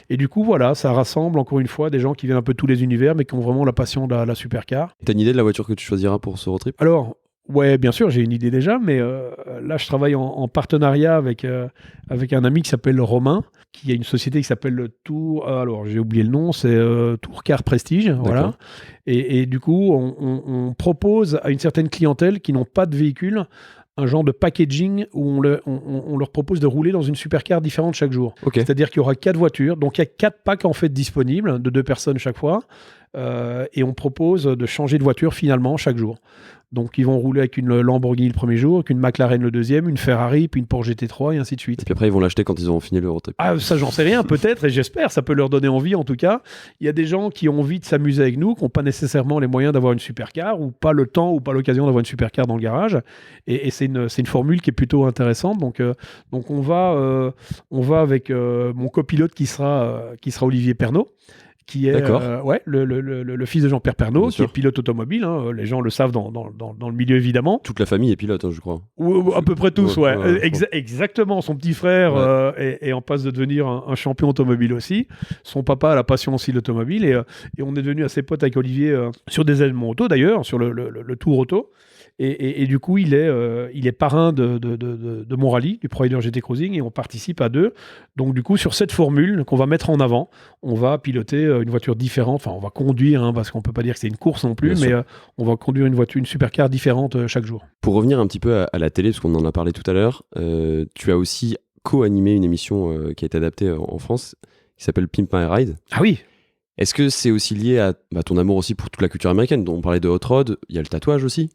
Et du coup, voilà, ça rassemble, encore une fois, des gens qui viennent un peu de tous les univers, mais qui ont vraiment la passion de la supercar. T'as une idée de la voiture que tu choisiras pour ce road trip? Alors, ouais, bien sûr, j'ai une idée déjà, mais là, je travaille en partenariat avec un ami qui s'appelle Romain, qui a une société qui s'appelle le Tour. Alors, j'ai oublié le nom, c'est Tour Car Prestige, voilà. Et du coup, on propose à une certaine clientèle qui n'ont pas de véhicule un genre de packaging où on leur propose de rouler dans une supercar différente chaque jour. Okay. C'est-à-dire qu'il y aura 4 voitures, donc il y a 4 packs en fait disponibles de 2 personnes chaque fois, et on propose de changer de voiture finalement chaque jour. Donc ils vont rouler avec une Lamborghini le premier jour, avec une McLaren le deuxième, une Ferrari, puis une Porsche GT3 et ainsi de suite. Et puis après ils vont l'acheter quand ils auront fini le road trip. Ah, ça j'en sais rien, peut-être, et j'espère, ça peut leur donner envie en tout cas. Il y a des gens qui ont envie de s'amuser avec nous, qui n'ont pas nécessairement les moyens d'avoir une supercar, ou pas le temps, ou pas l'occasion d'avoir une supercar dans le garage. Et c'est une formule qui est plutôt intéressante. Donc on va avec mon copilote qui sera Olivier Pernaut, qui est le fils de Jean-Pierre Pernaut, qui est pilote automobile. Hein. Les gens le savent dans le milieu, évidemment. Toute la famille est pilote, hein, je crois. Ou à peu près tous, ouais. Exactement. Son petit frère est en passe de devenir un champion automobile aussi. Son papa a la passion aussi de l'automobile. Et on est devenu assez potes avec Olivier sur des événements auto, d'ailleurs, sur le Tour Auto. Et du coup, il est parrain de mon rallye, du Pro Rider GT Cruising, et on participe à 2. Donc du coup, sur cette formule qu'on va mettre en avant, on va piloter une voiture différente. Enfin, on va conduire, hein, parce qu'on peut pas dire que c'est une course non plus, mais on va conduire une supercar différente chaque jour. Pour revenir un petit peu à la télé, parce qu'on en a parlé tout à l'heure, tu as aussi co-animé une émission qui a été adaptée en France, qui s'appelle Pimp My Ride. Ah oui. Est-ce que c'est aussi lié à ton amour aussi pour toute la culture américaine, dont on parlait de hot rod, il y a le tatouage aussi?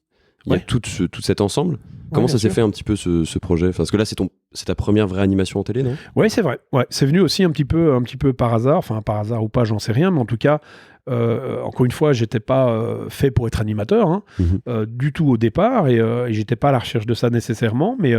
Il y a tout cet ensemble. Comment ça s'est fait un petit peu ce projet? Parce que là, c'est ta première vraie animation en télé, non? Oui, c'est vrai. Ouais, c'est venu aussi un petit peu par hasard. Enfin, par hasard ou pas, j'en sais rien. Mais en tout cas, encore une fois, j'étais pas fait pour être animateur, hein, du tout au départ. Et j'étais pas à la recherche de ça nécessairement. Mais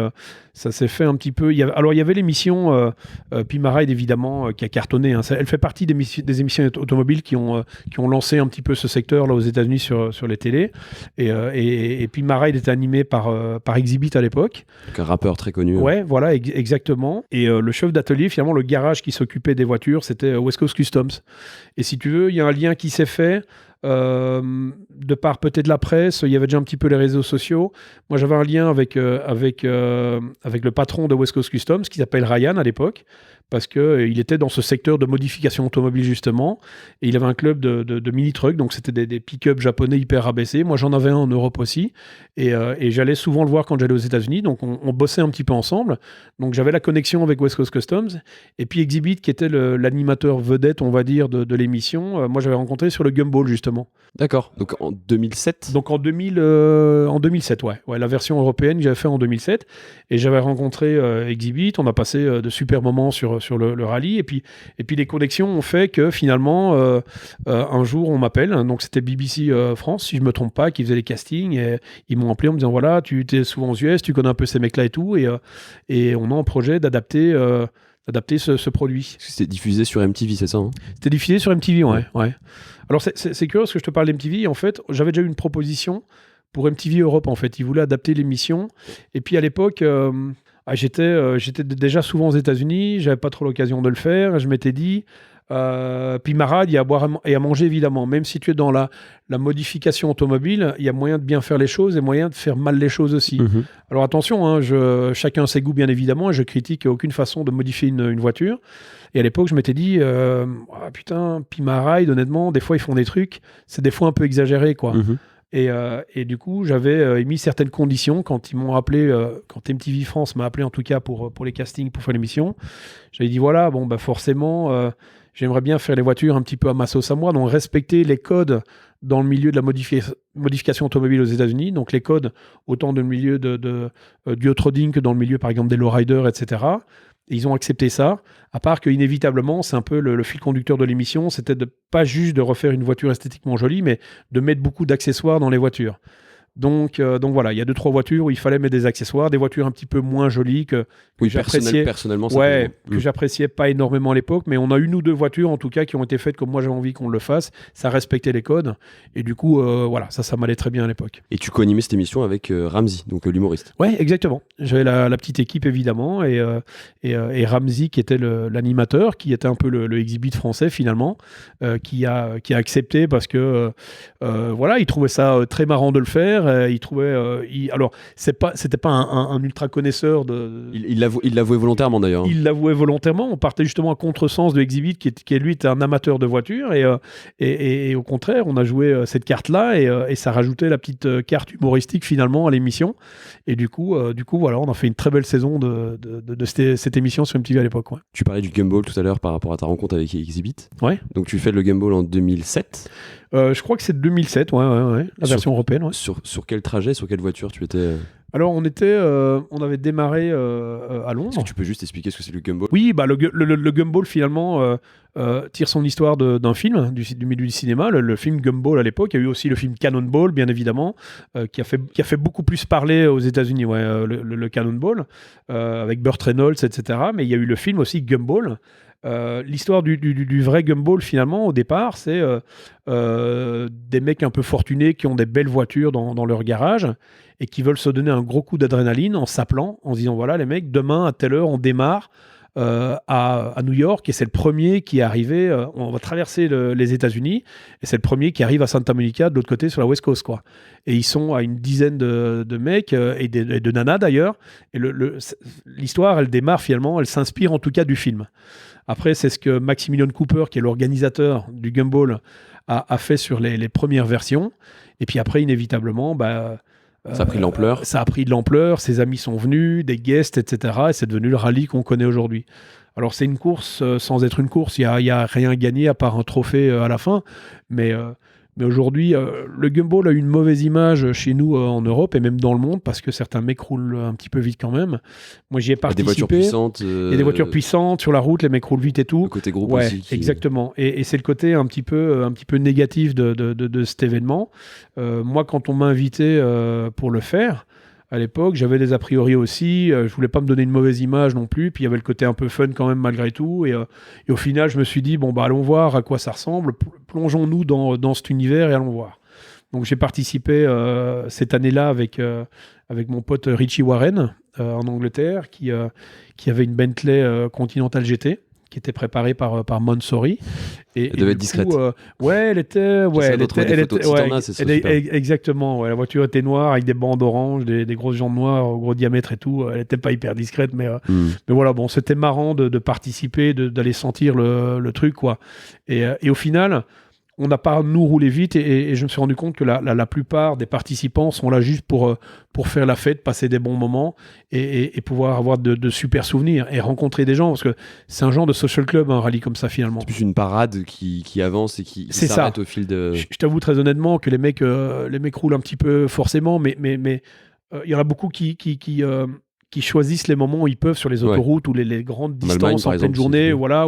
ça s'est fait un petit peu. Il y avait l'émission Pimp My Ride, évidemment, qui a cartonné. Hein. Elle fait partie des émissions automobiles qui ont lancé un petit peu ce secteur là aux États-Unis sur les télés. Et Pimp My Ride était animé par Exhibit à l'époque. Donc un rappeur très connu. Ouais, voilà, exactement. Et le chef d'atelier, finalement, le garage qui s'occupait des voitures, c'était West Coast Customs. Et si tu veux, il y a un lien qui s'est fait. De par peut-être la presse, il y avait déjà un petit peu les réseaux sociaux. Moi, j'avais un lien avec le patron de West Coast Customs, qui s'appelle Ryan à l'époque, parce qu'il était dans ce secteur de modification automobile, justement, et il avait un club de mini-trucks, donc c'était des pick-up japonais hyper rabaissés. Moi, j'en avais un en Europe aussi, et j'allais souvent le voir quand j'allais aux États-Unis, donc on bossait un petit peu ensemble. Donc j'avais la connexion avec West Coast Customs, et puis Exhibit, qui était l'animateur vedette, on va dire, de l'émission, moi j'avais rencontré sur le Gumball, justement, exactement. D'accord, donc en 2007. Donc en 2007, ouais. La version européenne que j'avais fait en 2007. Et j'avais rencontré Exhibit, on a passé de super moments sur le rallye. Et puis les connexions ont fait que finalement, un jour, on m'appelle. Donc c'était BBC France, si je ne me trompe pas, qui faisait les castings. Et ils m'ont appelé en me disant, voilà, tu es souvent aux US, tu connais un peu ces mecs-là et tout. Et on a un projet d'adapter ce produit. C'était diffusé sur MTV, c'est ça, hein? C'était diffusé sur MTV, ouais. Alors c'est curieux parce que je te parle d'MTV. En fait, j'avais déjà eu une proposition pour MTV Europe. En fait, ils voulaient adapter l'émission. Et puis à l'époque, j'étais déjà souvent aux États-Unis. J'avais pas trop l'occasion de le faire. Je m'étais dit. Puis Marad, il y a à boire et à manger évidemment. Même si tu es dans la modification automobile, il y a moyen de bien faire les choses et moyen de faire mal les choses aussi. Mhm. Alors attention, hein, chacun ses goûts bien évidemment, et je critique aucune façon de modifier une voiture. Et à l'époque, je m'étais dit, putain, puis Marad, honnêtement, des fois ils font des trucs, c'est des fois un peu exagéré, quoi. Mhm. Et du coup, j'avais émis certaines conditions quand ils m'ont appelé, quand MTV France m'a appelé en tout cas pour les castings, pour faire l'émission. J'avais dit, voilà, bon, bah forcément, j'aimerais bien faire les voitures un petit peu à ma sauce à moi, donc respecter les codes dans le milieu de la modification automobile aux États-Unis, donc les codes autant dans le milieu du hot rodding que dans le milieu, par exemple, des lowriders, etc. Et ils ont accepté ça, à part qu'inévitablement, c'est un peu le fil conducteur de l'émission, c'était pas juste de refaire une voiture esthétiquement jolie, mais de mettre beaucoup d'accessoires dans les voitures. Donc voilà, il y a 2-3 voitures où il fallait mettre des accessoires, des voitures un petit peu moins jolies que j'appréciais. Personnellement, ça que j'appréciais pas énormément à l'époque, mais on a une ou deux voitures en tout cas qui ont été faites comme moi j'avais envie qu'on le fasse. Ça respectait les codes et du coup, voilà, ça m'allait très bien à l'époque. Et tu co-animais cette émission avec Ramzy, donc l'humoriste. Ouais, exactement. J'avais la petite équipe évidemment et Ramzy qui était l'animateur, qui était un peu le Exhibit français finalement, qui a accepté parce que voilà, il trouvait ça très marrant de le faire. Il trouvait, alors c'était pas un ultra connaisseur de. Il l'avouait volontairement d'ailleurs. Il l'avouait volontairement. On partait justement à contresens de Exhibit qui lui était un amateur de voitures et au contraire, on a joué cette carte-là et ça rajoutait la petite carte humoristique finalement à l'émission. Et du coup, voilà, on a fait une très belle saison de cette émission sur MTV à l'époque. Ouais. Tu parlais du Gumball tout à l'heure par rapport à ta rencontre avec Exhibit. Ouais. Donc tu fais le Gumball en 2007. Je crois que c'est 2007, ouais, la version européenne. Ouais. Sur quel trajet, sur quelle voiture tu étais Alors on avait démarré à Londres. Est-ce que tu peux juste expliquer ce que c'est le Gumball? Oui, bah le Gumball finalement tire son histoire d'un film du milieu du cinéma, le film Gumball à l'époque. Il y a eu aussi le film Cannonball, bien évidemment, qui a fait beaucoup plus parler aux États-Unis, le Cannonball, avec Burt Reynolds, etc. Mais il y a eu le film aussi Gumball. L'histoire du vrai Gumball finalement au départ c'est des mecs un peu fortunés qui ont des belles voitures dans leur garage et qui veulent se donner un gros coup d'adrénaline en s'appelant, en se disant voilà les mecs, demain à telle heure on démarre à New York et c'est le premier qui est arrivé, on va traverser les États-Unis et c'est le premier qui arrive à Santa Monica de l'autre côté sur la West Coast quoi. Et ils sont à une dizaine de mecs et de nanas d'ailleurs et l'histoire elle démarre finalement, elle s'inspire en tout cas du film. Après, c'est ce que Maximilian Cooper, qui est l'organisateur du Gumball, a fait sur les premières versions. Et puis après, inévitablement, ça a pris de l'ampleur. Ça a pris de l'ampleur, ses amis sont venus, des guests, etc. Et c'est devenu le rallye qu'on connaît aujourd'hui. Alors c'est une course sans être une course, il n'y a rien gagné à part un trophée à la fin. Mais aujourd'hui, le Gumball a une mauvaise image chez nous en Europe et même dans le monde parce que certains mecs roulent un petit peu vite quand même. Moi, j'y ai participé. Des voitures puissantes. Il y a des voitures puissantes sur la route, les mecs roulent vite et tout. Le côté groupe ouais, aussi. Exactement. Et c'est le côté un petit peu négatif de cet événement. Moi, quand on m'a invité pour le faire, à l'époque, j'avais des a priori aussi. Je voulais pas me donner une mauvaise image non plus. Puis il y avait le côté un peu fun quand même malgré tout. Et au final, je me suis dit bon allons voir à quoi ça ressemble. Plongeons-nous dans cet univers et allons voir. Donc j'ai participé cette année-là avec mon pote Richie Warren en Angleterre, qui avait une Bentley Continental GT. Qui était préparée par Mansouri. Elle devait être discrète. Ouais, elle était. Ouais, exactement. Ouais, la voiture était noire avec des bandes oranges, des grosses jantes noires au gros diamètre et tout. Elle n'était pas hyper discrète, mais voilà, bon, c'était marrant de participer, d'aller sentir le truc, quoi. Et au final, on n'a pas, nous, roulé vite, et je me suis rendu compte que la plupart des participants sont là juste pour faire la fête, passer des bons moments, et pouvoir avoir de super souvenirs, et rencontrer des gens, parce que c'est un genre de social club, un rallye comme ça, finalement. C'est plus une parade qui avance et qui C'est s'arrête ça. au fil de... Je t'avoue très honnêtement que les mecs roulent un petit peu forcément, mais il y en a beaucoup qui choisissent les moments où ils peuvent sur les autoroutes ou les grandes En Allemagne, distances par en pleine exemple, journée, voilà,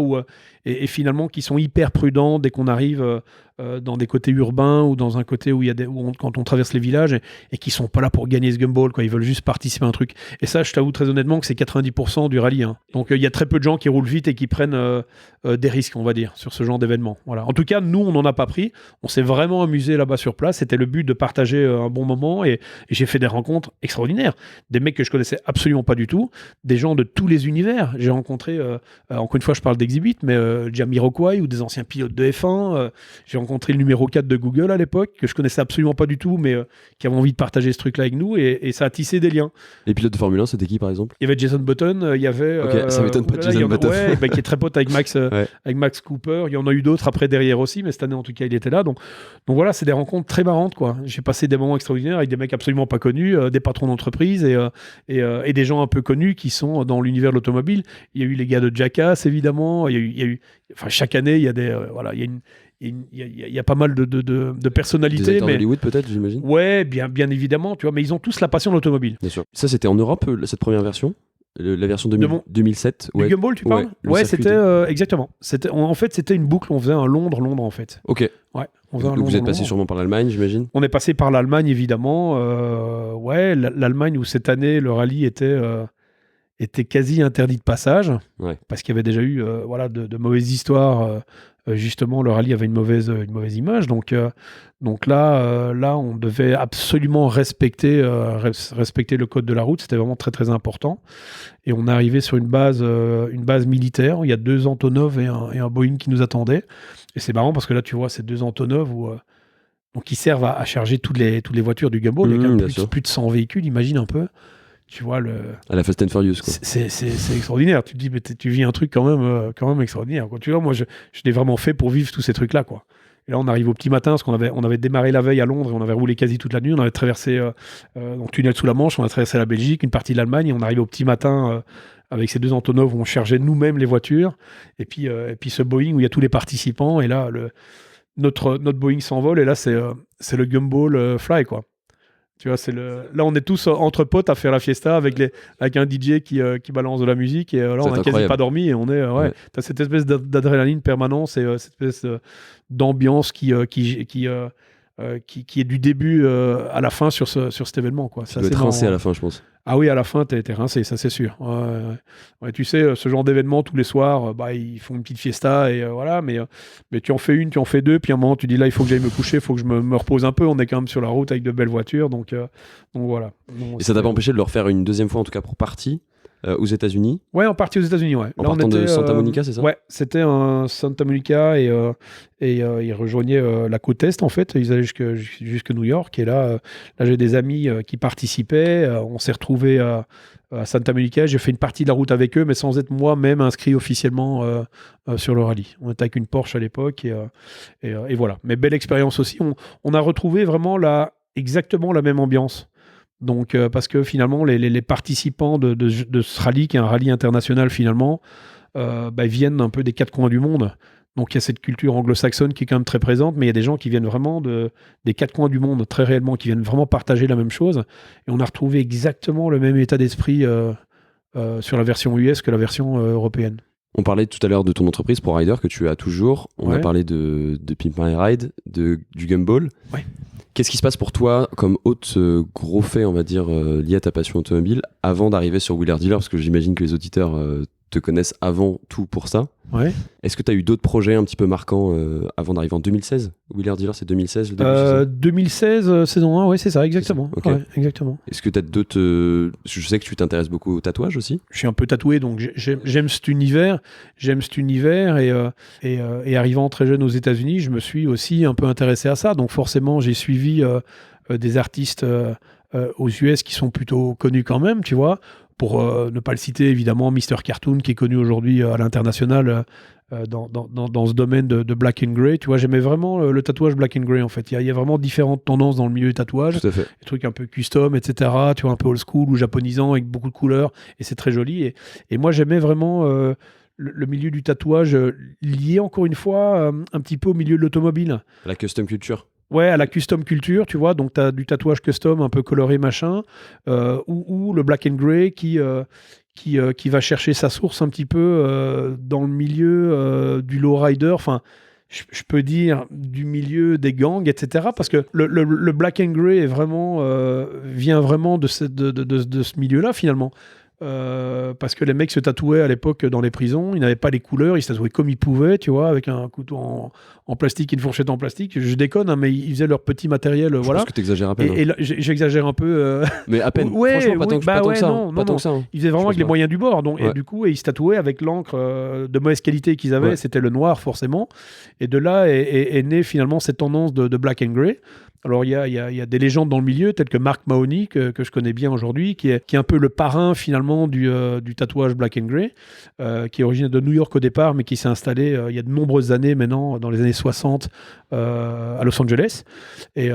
et finalement qui sont hyper prudents dès qu'on arrive dans des côtés urbains ou dans un côté où il y a quand on traverse les villages, et qui sont pas là pour gagner ce gumball, quoi. Ils veulent juste participer à un truc. Et ça, je t'avoue très honnêtement que c'est 90% du rallye, hein. Donc il y a très peu de gens qui roulent vite et qui prennent des risques, on va dire, sur ce genre d'événement. Voilà. En tout cas, nous, on n'en a pas pris. On s'est vraiment amusé là-bas sur place. C'était le but de partager un bon moment, et j'ai fait des rencontres extraordinaires. Des mecs que je connaissais absolument pas du tout, des gens de tous les univers. J'ai rencontré, encore une fois, je parle d'Exhibit, mais Jamiroquai ou des anciens pilotes de F1. J'ai rencontré le numéro 4 de Google à l'époque, que je connaissais absolument pas du tout, mais qui avait envie de partager ce truc-là avec nous, et ça a tissé des liens. Les pilotes de Formule 1, c'était qui, par exemple? Il y avait Jason Button, il y avait... Ok, ça m'étonne pas de Jason Button. Ouais, qui est très pote avec Max, Ouais. avec Max Cooper. Il y en a eu d'autres après derrière aussi, mais cette année, en tout cas, il était là. Donc voilà, c'est des rencontres très marrantes, quoi. J'ai passé des moments extraordinaires avec des mecs absolument pas connus, des patrons d'entreprise, et des gens un peu connus qui sont dans l'univers de l'automobile. Il y a eu les gars de Jackass, évidemment. Il y a eu enfin, chaque année, il y a des... voilà, il y a pas mal de personnalités. Des acteurs mais d'Hollywood, peut-être, j'imagine? Ouais, bien évidemment, tu vois, mais ils ont tous la passion de l'automobile. Bien sûr. Ça, c'était en Europe, cette première version? La version 2007? Du Gumball, tu parles? Ouais, c'était... exactement. En fait, c'était une boucle. On faisait un Londres, en fait. Ok. Ouais, on faisait un Donc vous êtes Londres. passé sûrement par l'Allemagne, j'imagine? On est passé par l'Allemagne, évidemment. Ouais, l'Allemagne, où cette année, le rallye était quasi interdit de passage, parce qu'il y avait déjà eu voilà, de mauvaises histoires. Justement, le rallye avait une mauvaise image. Donc là, on devait absolument respecter le code de la route. C'était vraiment très, très important. Et on est arrivé sur une base militaire. Il y a 2 Antonov et un Boeing qui nous attendaient. Et c'est marrant parce que là, tu vois, ces 2 Antonov donc qui servent à charger toutes les voitures du Gumball. Il y a quand même plus de 100 véhicules, imagine un peu. Tu vois, à la Fast and Furious, quoi. C'est extraordinaire. Tu te dis, mais tu vis un truc quand même extraordinaire, quoi. Tu vois, moi, je l'ai vraiment fait pour vivre tous ces trucs-là, quoi. Et là, on arrive au petit matin, parce qu'on avait démarré la veille à Londres, et on avait roulé quasi toute la nuit. On avait traversé donc tunnel sous la Manche, on a traversé la Belgique, une partie de l'Allemagne, et on arrive au petit matin avec ces 2 Antonov où on chargeait nous-mêmes les voitures. Et puis ce Boeing où il y a tous les participants. Et là, notre Boeing s'envole, et là, c'est le Gumball Fly, quoi. Tu vois, là, on est tous entre potes à faire la fiesta avec un DJ qui balance de la musique, et là, on n'a quasi pas dormi, et on est... T'as cette espèce d'adrénaline permanente, et cette espèce d'ambiance qui est du début à la fin sur cet événement, quoi. Ça doit être rincé à la fin, je pense. Ah oui, à la fin, t'es rincé, ça c'est sûr. Ouais, tu sais, ce genre d'événement, tous les soirs, ils font une petite fiesta, et voilà, mais tu en fais une, tu en fais 2, puis à un moment, tu dis là, il faut que j'aille me coucher, il faut que je me repose un peu. On est quand même sur la route avec de belles voitures, donc voilà. Et ça t'a pas empêché de le refaire une deuxième fois, en tout cas pour partie, aux États-Unis? Ouais, en partie aux États-Unis, ouais. En partant de Santa Monica, c'est ça? Ouais, c'était un Santa Monica, et ils rejoignaient la côte Est, en fait. Ils allaient jusque New York, et là j'ai des amis qui participaient. On s'est retrouvés à Santa Monica. J'ai fait une partie de la route avec eux, mais sans être moi-même inscrit officiellement sur le rallye. On était avec une Porsche à l'époque, et voilà. Mais belle expérience aussi. On a retrouvé vraiment exactement la même ambiance. Donc, parce que finalement, les participants de ce rallye, qui est un rallye international finalement, viennent un peu des 4 coins du monde. Donc il y a cette culture anglo-saxonne qui est quand même très présente, mais il y a des gens qui viennent vraiment des 4 coins du monde, très réellement, qui viennent vraiment partager la même chose. Et on a retrouvé exactement le même état d'esprit sur la version US que la version européenne. On parlait tout à l'heure de ton entreprise ProRider que tu as toujours. On a parlé de Pimp My Ride, du Gumball. Ouais. Qu'est-ce qui se passe pour toi comme autre gros fait, on va dire, lié à ta passion automobile avant d'arriver sur Wheeler Dealer? Parce que j'imagine que les auditeurs te connaissent avant tout pour ça. Ouais. Est-ce que tu as eu d'autres projets un petit peu marquants avant d'arriver en 2016? Wheeler Dealer, c'est 2016 le début? 2016, saison 1, oui, c'est ça, exactement. C'est ça. Okay. Ouais, exactement. Est-ce que tu as d'autres... Je sais que tu t'intéresses beaucoup au tatouage aussi. Je suis un peu tatoué, donc j'aime cet univers. Et arrivant très jeune aux États-Unis, je me suis aussi un peu intéressé à ça. Donc forcément, j'ai suivi des artistes aux US qui sont plutôt connus quand même, tu vois. Pour ne pas le citer, évidemment, Mr. Cartoon, qui est connu aujourd'hui à l'international, dans ce domaine de black and grey. Tu vois, j'aimais vraiment le tatouage black and grey, en fait. Il y a vraiment différentes tendances dans le milieu du tatouage. Tout à fait. Des trucs un peu custom, etc. Tu vois, un peu old school ou japonisant avec beaucoup de couleurs. Et c'est très joli. Et moi, j'aimais vraiment le milieu du tatouage lié, encore une fois, un petit peu au milieu de l'automobile. La custom culture. Ouais, à la custom culture, tu vois. Donc, tu as du tatouage custom un peu coloré, machin. Ou le black and grey qui va chercher sa source un petit peu dans le milieu du lowrider, enfin, je peux dire du milieu des gangs, etc. Parce que le black and grey est vraiment, vient vraiment de ce milieu-là, finalement. Parce que les mecs se tatouaient à l'époque dans les prisons, ils n'avaient pas les couleurs, ils se tatouaient comme ils pouvaient, tu vois, avec un couteau en plastique et une fourchette en plastique. Je déconne, hein, mais ils faisaient leur petit matériel, Je voilà. pense que tu exagères à peine. Et là, j'exagère un peu. Mais à peine, Ouais, franchement, pas tant que ça. non, Pas tant que ça. Ils faisaient vraiment avec les moyens du bord. Donc, Ouais. Et du coup, ils se tatouaient avec l'encre de mauvaise qualité qu'ils avaient. Ouais. C'était le noir, forcément. Et de là est née finalement cette tendance de black and grey. Alors, il y a des légendes dans le milieu, telles que Mark Mahoney, que je connais bien aujourd'hui, qui est un peu le parrain, finalement, du tatouage black and grey, qui est originaire de New York au départ, mais qui s'est installé il y a de nombreuses années maintenant, dans les années 60, à Los Angeles. Et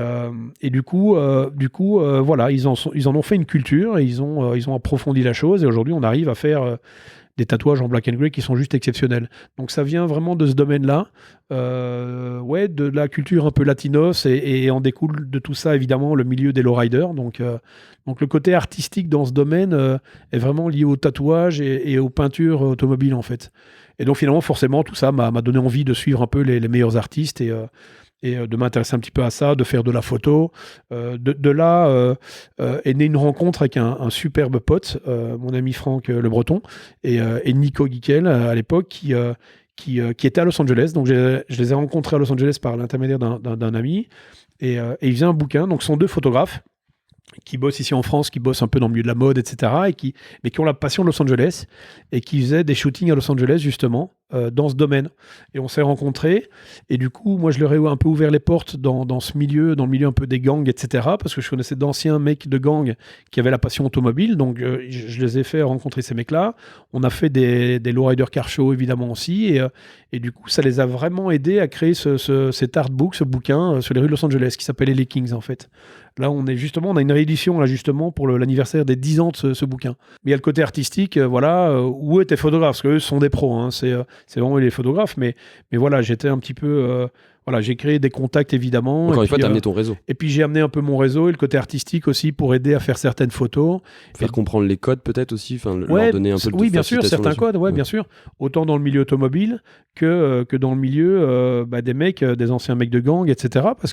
du coup, voilà, ils en ont fait une culture, et ils ont approfondi la chose, et aujourd'hui, on arrive à faire des tatouages en black and grey qui sont juste exceptionnels. Donc ça vient vraiment de ce domaine-là, de la culture un peu latinos, et en découle de tout ça évidemment le milieu des lowriders. Donc le côté artistique dans ce domaine est vraiment lié au tatouage et aux peintures automobiles en fait. Et donc finalement forcément tout ça m'a donné envie de suivre un peu les meilleurs artistes et de m'intéresser un petit peu à ça, de faire de la photo. De là est née une rencontre avec un superbe pote, mon ami Franck Le Breton, et Nico Guiquel à l'époque, qui était à Los Angeles. Donc je les ai rencontrés à Los Angeles par l'intermédiaire d'un ami, et ils faisaient un bouquin. Donc ce sont deux photographes qui bossent ici en France, qui bossent un peu dans le milieu de la mode, etc., mais qui ont la passion de Los Angeles, et qui faisaient des shootings à Los Angeles, justement, dans ce domaine. Et on s'est rencontrés, et du coup, moi, je leur ai un peu ouvert les portes dans ce milieu, dans le milieu un peu des gangs, etc., parce que je connaissais d'anciens mecs de gangs qui avaient la passion automobile, donc je les ai fait rencontrer ces mecs-là. On a fait des lowrider car show, évidemment, aussi, et du coup, ça les a vraiment aidés à créer cet artbook, ce bouquin, sur les rues de Los Angeles, qui s'appelait Les Kings, en fait. Là, on a une réédition là justement pour l'anniversaire des 10 ans de ce bouquin. Mais il y a le côté artistique, où étaient photographes, parce qu'eux sont des pros, hein, c'est vraiment les photographes, mais voilà, j'étais un petit peu, j'ai créé des contacts évidemment. Encore une fois, tu as amené ton réseau. Et puis j'ai amené un peu mon réseau et le côté artistique aussi pour aider à faire certaines photos. Faire comprendre les codes peut-être aussi, leur donner un peu de oui, bien sûr, certains codes, bien sûr. Autant dans le milieu automobile que dans le milieu des mecs, des anciens mecs de gang, etc. Parce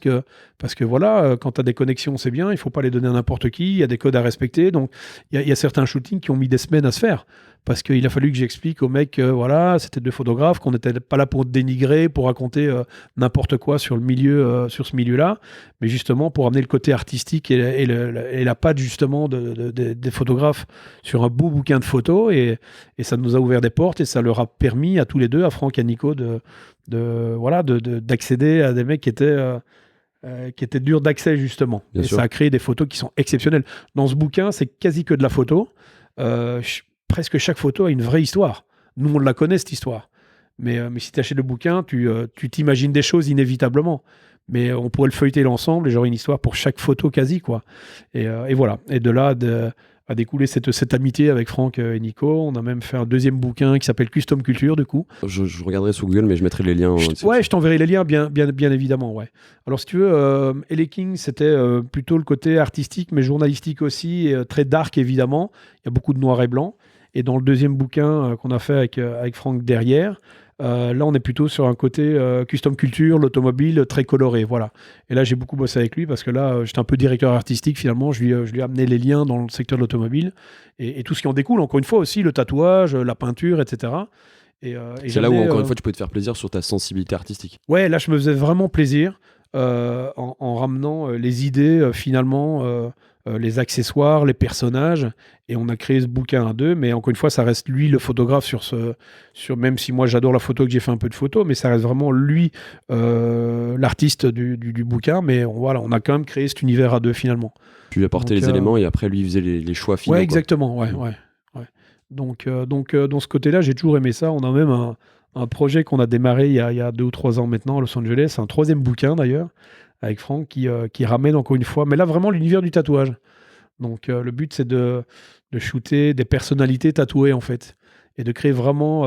que voilà, quand tu as des connexions, c'est bien, il faut pas les donner à n'importe qui, il y a des codes à respecter. Donc il y a certains shootings qui ont mis des semaines à se faire. Parce qu'il a fallu que j'explique aux mecs que c'était deux photographes, qu'on n'était pas là pour dénigrer, pour raconter n'importe quoi sur ce milieu-là, mais justement pour amener le côté artistique et la patte justement des photographes sur un beau bouquin de photos, et ça nous a ouvert des portes, et ça leur a permis à tous les deux, à Franck et à Nico, d'accéder à des mecs qui étaient durs d'accès justement. Bien sûr. Ça a créé des photos qui sont exceptionnelles. Dans ce bouquin, c'est quasi que de la photo. Presque chaque photo a une vraie histoire. Nous, on la connaît, cette histoire. Mais si tu achètes le bouquin, tu t'imagines des choses inévitablement. Mais on pourrait le feuilleter l'ensemble et j'aurais une histoire pour chaque photo quasi, quoi. Et voilà. Et de là a découlé cette amitié avec Franck et Nico. On a même fait un deuxième bouquin qui s'appelle Custom Culture, du coup. Je regarderai sur Google, mais je mettrai les liens. Je t'enverrai les liens, bien évidemment, ouais. Alors, si tu veux, LA King, c'était plutôt le côté artistique, mais journalistique aussi, et très dark, évidemment. Il y a beaucoup de noir et blanc. Et dans le deuxième bouquin qu'on a fait avec Franck derrière, là, on est plutôt sur un côté custom culture, l'automobile, très coloré, voilà. Et là, j'ai beaucoup bossé avec lui parce que là, j'étais un peu directeur artistique, finalement. Je lui ai amené les liens dans le secteur de l'automobile et tout ce qui en découle, encore une fois aussi, le tatouage, la peinture, etc. Et c'est là où, encore une fois, tu peux te faire plaisir sur ta sensibilité artistique. Ouais, là, je me faisais vraiment plaisir en ramenant les idées, finalement, les accessoires, les personnages, et on a créé ce bouquin à deux, mais encore une fois, ça reste lui le photographe même si moi j'adore la photo, que j'ai fait un peu de photos, mais ça reste vraiment lui l'artiste du bouquin, mais voilà, on a quand même créé cet univers à deux finalement. Tu lui apportais les éléments et après lui il faisait les choix finaux. Ouais, exactement, ouais. Donc dans ce côté-là, j'ai toujours aimé ça. On a même un projet qu'on a démarré il y a 2 ou 3 ans maintenant à Los Angeles. C'est un 3e bouquin d'ailleurs, avec Franck, qui ramène encore une fois, mais là vraiment l'univers du tatouage. Donc le but c'est de shooter des personnalités tatouées en fait, et de créer vraiment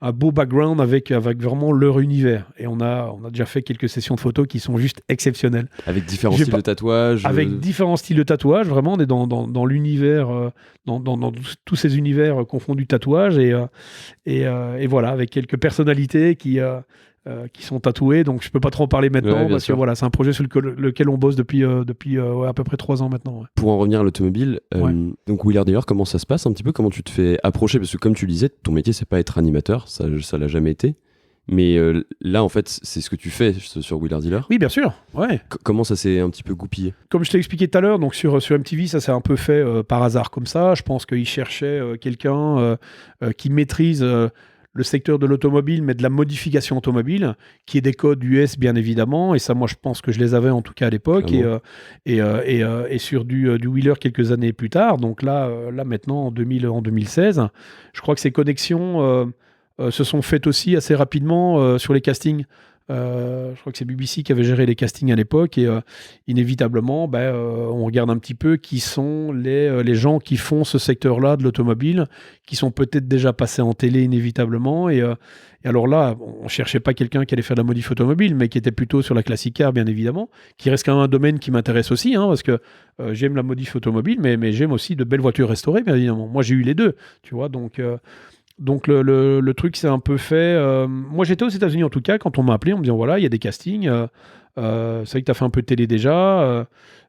un beau background avec vraiment leur univers. Et on a déjà fait quelques sessions de photos qui sont juste exceptionnelles. Avec différents styles de tatouage. Avec différents styles de tatouage, vraiment, on est dans l'univers, dans tous ces univers confondus tatouage, et voilà, avec quelques personnalités qui sont tatouées. Donc je peux pas trop en parler maintenant, parce que voilà, c'est un projet sur lequel on bosse depuis à peu près 3 ans maintenant. Ouais. Pour en revenir à l'automobile, donc Wheeler Dealer, comment ça se passe un petit peu? Comment tu te fais approcher? Parce que comme tu le disais, ton métier, c'est pas être animateur, ça l'a jamais été. Mais là, en fait, c'est ce que tu fais sur Wheeler Dealer. Oui, bien sûr. Ouais. Comment ça s'est un petit peu goupillé? Comme je t'ai expliqué tout à l'heure, donc sur MTV, ça s'est un peu fait par hasard comme ça. Je pense qu'ils cherchaient quelqu'un qui maîtrise le secteur de l'automobile, mais de la modification automobile, qui est des codes US, bien évidemment. Et ça, moi, je pense que je les avais en tout cas à l'époque. Et sur du Wheeler quelques années plus tard. Donc là maintenant, en 2016, je crois que ces connexions se sont faites aussi assez rapidement sur les castings. Je crois que c'est BBC qui avait géré les castings à l'époque, et inévitablement on regarde un petit peu qui sont les gens qui font ce secteur-là de l'automobile, qui sont peut-être déjà passés en télé inévitablement, et alors là on cherchait pas quelqu'un qui allait faire de la modif automobile, mais qui était plutôt sur la classic car, bien évidemment, qui reste quand même un domaine qui m'intéresse aussi, parce que j'aime la modif automobile, mais j'aime aussi de belles voitures restaurées, bien évidemment. Moi j'ai eu les deux, tu vois, donc le truc s'est un peu fait. Moi j'étais aux États-Unis en tout cas quand on m'a appelé en me disant voilà, il y a des castings. C'est vrai que tu as fait un peu de télé déjà.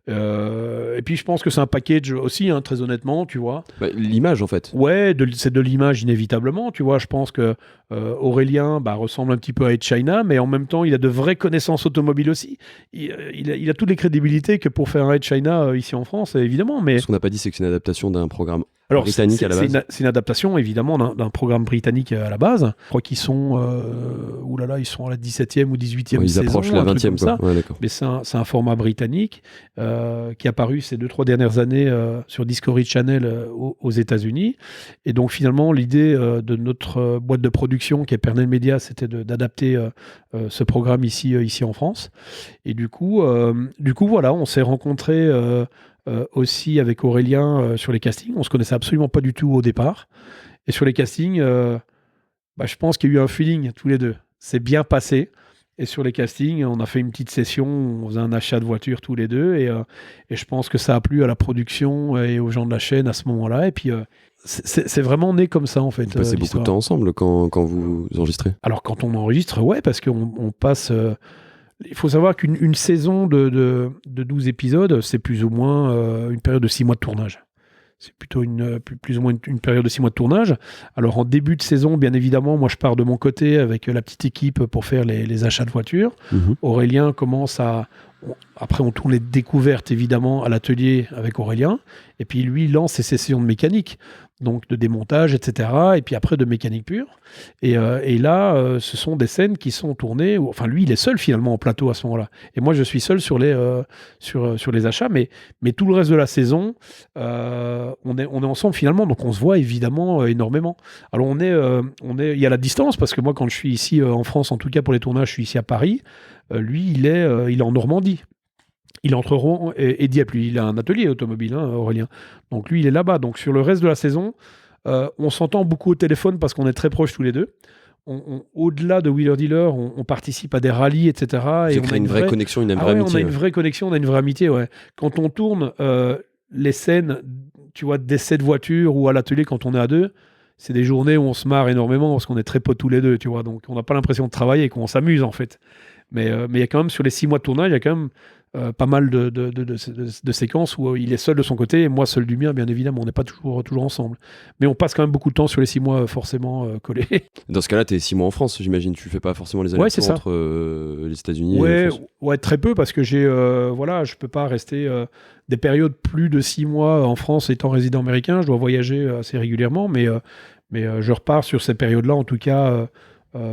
Et puis je pense que c'est un package aussi, très honnêtement, tu vois. L'image en fait. Ouais, c'est de l'image inévitablement, tu vois. Je pense que Aurélien ressemble un petit peu à Ed China, mais en même temps il a de vraies connaissances automobiles aussi. Il a toutes les crédibilités que pour faire un Ed China ici en France, évidemment. Mais ce qu'on n'a pas dit, c'est que c'est une adaptation d'un programme. Alors, britannique à la base. C'est une adaptation évidemment d'un programme britannique à la base. Je crois qu'ils sont, ils sont à la 17e ou 18e ils saison. Ils approchent la 20e, quoi. Ouais, d'accord. Mais c'est un format britannique qui est apparu ces 2-3 dernières années sur Discovery Channel aux États-Unis. Et donc, finalement, l'idée de notre boîte de production qui est Pernel Media, c'était d'adapter ce programme ici en France. Et du coup, voilà, on s'est rencontrés. Aussi avec Aurélien sur les castings. On se connaissait absolument pas du tout au départ. Et sur les castings, je pense qu'il y a eu un feeling tous les deux. C'est bien passé. Et sur les castings, on a fait une petite session, on faisait un achat de voiture tous les deux. Et je pense que ça a plu à la production et aux gens de la chaîne à ce moment-là. Et puis, c'est vraiment né comme ça, en fait. Vous passez beaucoup de temps ensemble quand vous enregistrez? Alors, quand on enregistre, ouais, parce qu'on passe... Il faut savoir qu'une saison de 12 épisodes, c'est plus ou moins une période de 6 mois de tournage. C'est plutôt plus ou moins une période de 6 mois de tournage. Alors en début de saison, bien évidemment, moi je pars de mon côté avec la petite équipe pour faire les achats de voitures. Aurélien commence après on tourne les découvertes évidemment à l'atelier avec Aurélien. Et puis lui il lance ses sessions de mécanique, donc de démontage, etc. Et puis après de mécanique pure. Et là, ce sont des scènes qui sont tournées. Enfin, lui, il est seul finalement en plateau à ce moment-là. Et moi, je suis seul sur les achats. Mais tout le reste de la saison, on est ensemble finalement. Donc, on se voit évidemment énormément. Alors, il y a la distance parce que moi, quand je suis ici en France, en tout cas pour les tournages, je suis ici à Paris. Lui, il est en Normandie. Il est entre Rouen et Dieppe. Lui, il a un atelier automobile, Aurélien. Donc, lui, il est là-bas. Donc, sur le reste de la saison, on s'entend beaucoup au téléphone parce qu'on est très proches tous les deux. Au-delà de Wheeler Dealer, on participe à des rallyes, etc. Et on a une vraie connexion, une vraie amitié. On a une vraie connexion, on a une vraie amitié. Ouais. Quand on tourne les scènes, tu vois, d'essais de voiture ou à l'atelier quand on est à deux, c'est des journées où on se marre énormément parce qu'on est très potes tous les deux, tu vois. Donc on n'a pas l'impression de travailler et qu'on s'amuse en fait. Mais il y a quand même, sur les 6 mois de tournage, il y a quand même pas mal de séquences où il est seul de son côté et moi seul du mien, bien évidemment. On n'est pas toujours ensemble. Mais on passe quand même beaucoup de temps sur les 6 mois forcément collés. Dans ce cas-là, tu es 6 mois en France, j'imagine. Tu fais pas forcément les allers-retours entre les États-Unis et la France. Ouais, très peu parce que je peux pas rester des périodes plus de 6 mois en France étant résident américain. Je dois voyager assez régulièrement, mais je repars sur ces périodes-là, en tout cas,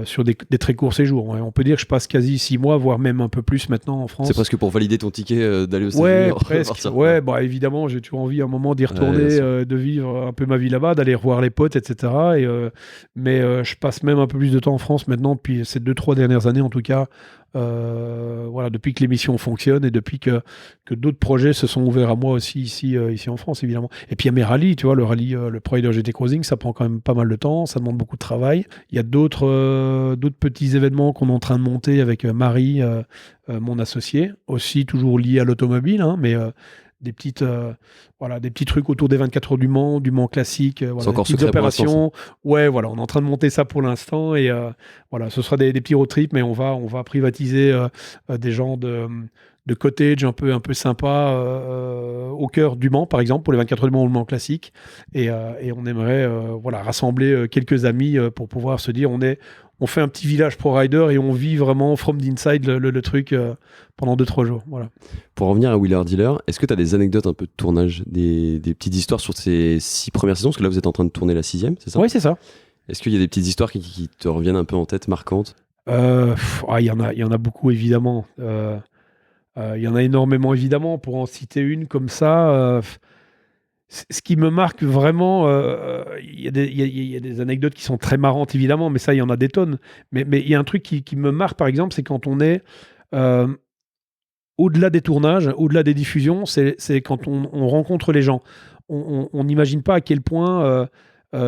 sur des très courts séjours. Ouais. On peut dire que je passe quasi 6 mois, voire même un peu plus maintenant en France. C'est presque pour valider ton ticket d'aller aux Ouais, États-Unis. presque. Ouais, bah, évidemment, j'ai toujours envie à un moment d'y retourner, de vivre un peu ma vie là-bas, d'aller revoir les potes, etc. Mais je passe même un peu plus de temps en France maintenant, depuis ces 2-3 dernières années en tout cas. Voilà, depuis que l'émission fonctionne et depuis que d'autres projets se sont ouverts à moi aussi ici en France, évidemment. Et puis il y a mes rallyes, tu vois, le rallye, le Pro Rider GT Cruising, ça prend quand même pas mal de temps, ça demande beaucoup de travail. Il y a d'autres petits événements qu'on est en train de monter avec Marie, mon associé, aussi toujours liés à l'automobile, hein, mais des petits trucs autour des 24 heures du Mans classique, C'est encore des petites secret pour opérations. Ouais, voilà, on est en train de monter ça pour l'instant et voilà, ce sera des petits road trips, mais on va privatiser des genres de cottage un peu sympa au cœur du Mans, par exemple, pour les 24 heures du Mans ou le Mans classique. Et on aimerait rassembler quelques amis pour pouvoir se dire on fait un petit village pro rider et on vit vraiment from the inside le truc pendant 2-3 jours. Voilà. Pour revenir à Wheeler Dealer, est-ce que tu as des anecdotes un peu de tournage, des petites histoires sur ces 6 premières saisons? Parce que là, vous êtes en train de tourner la 6e, c'est ça? Oui, c'est ça. Est-ce qu'il y a des petites histoires qui te reviennent un peu en tête, marquantes? Il y en a beaucoup, évidemment. Il y en a énormément, évidemment. Pour en citer une comme ça, ce qui me marque vraiment, il y a des anecdotes qui sont très marrantes, évidemment, mais ça, il y en a des tonnes. Mais il y a un truc qui me marque, par exemple, c'est quand on est au-delà des tournages, au-delà des diffusions, c'est quand on rencontre les gens. On n'imagine pas à quel point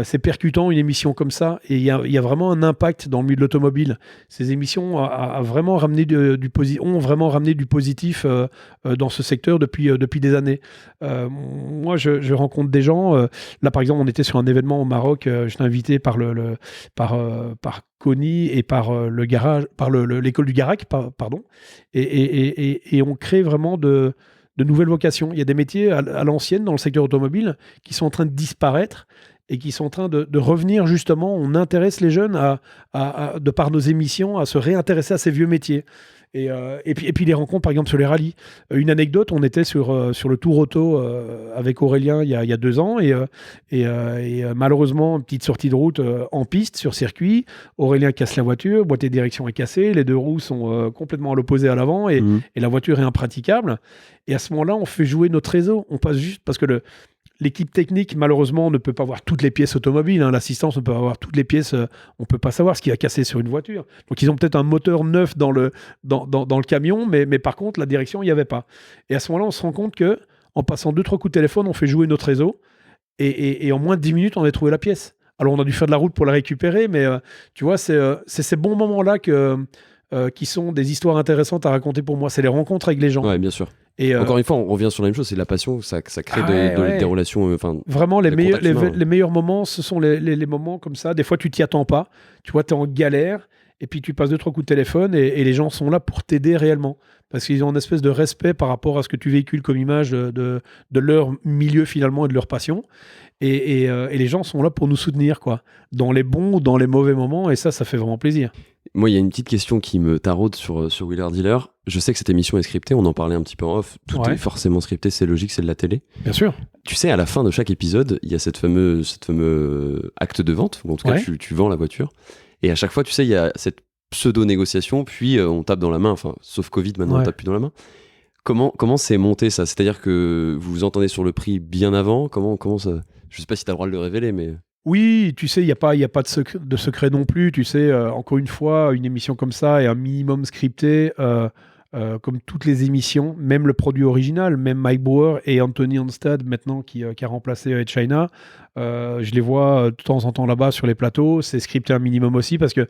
c'est percutant une émission comme ça, et il y a vraiment un impact dans le milieu de l'automobile. Ces émissions ont vraiment ramené du positif dans ce secteur depuis des années. Moi, je rencontre des gens. Là, par exemple, on était sur un événement au Maroc. J'étais invité par Conny et par le garage, par l'école du Garac, pardon. Et on crée vraiment de nouvelles vocations. Il y a des métiers à l'ancienne dans le secteur automobile qui sont en train de disparaître et qui sont en train de revenir, justement. On intéresse les jeunes, de par nos émissions, à se réintéresser à ces vieux métiers. Et puis les rencontres, par exemple, sur les rallyes. Une anecdote, on était sur le Tour Auto avec Aurélien il y a 2 ans, et malheureusement, une petite sortie de route en piste, sur circuit. Aurélien casse la voiture, boîte de direction est cassée, les 2 roues sont complètement à l'opposé à l'avant, et la voiture est impraticable. Et à ce moment-là, on fait jouer notre réseau. On passe juste parce que l'équipe technique, malheureusement, ne peut pas voir toutes les pièces automobiles. Hein. L'assistance ne peut pas voir toutes les pièces. On ne peut pas savoir ce qui a cassé sur une voiture. Donc, ils ont peut-être un moteur neuf dans le camion, mais par contre, la direction, il n'y avait pas. Et à ce moment-là, on se rend compte que en passant 2-3 coups de téléphone, on fait jouer notre réseau. Et en moins de 10 minutes, on a trouvé la pièce. Alors, on a dû faire de la route pour la récupérer, mais tu vois, c'est ces bons moments-là qui sont des histoires intéressantes à raconter pour moi. C'est les rencontres avec les gens. Ouais, bien sûr. Et encore une fois, on revient sur la même chose, c'est la passion, ça crée des relations. Vraiment, les meilleurs moments, ce sont les moments comme ça. Des fois, tu t'y attends pas. Tu vois, tu es en galère, et puis tu passes 2-3 coups de téléphone, et les gens sont là pour t'aider réellement. Parce qu'ils ont une espèce de respect par rapport à ce que tu véhicules comme image de leur milieu, finalement, et de leur passion. Et les gens sont là pour nous soutenir, quoi, dans les bons ou dans les mauvais moments, et ça fait vraiment plaisir. Moi, il y a une petite question qui me taraude sur Wheeler Dealer. Je sais que cette émission est scriptée, on en parlait un petit peu en off. Tout est forcément scripté, c'est logique, c'est de la télé. Bien sûr. Tu sais, à la fin de chaque épisode, il y a cette fameuse acte de vente, ou en tout cas, tu vends la voiture. Et à chaque fois, tu sais, il y a cette pseudo-négociation, puis on tape dans la main, enfin, sauf Covid, maintenant on tape plus dans la main. Comment c'est monté, ça? C'est-à-dire que vous vous entendez sur le prix bien avant? Comment ça... Je sais pas si tu as le droit de le révéler, mais... Oui, tu sais, il n'y a pas de secret non plus. Tu sais, encore une fois, une émission comme ça est un minimum scripté, comme toutes les émissions, même le produit original, même Mike Bauer et Anthony Onstad, maintenant, qui a remplacé Ed China. Je les vois de temps en temps là-bas sur les plateaux. C'est scripté un minimum aussi, parce que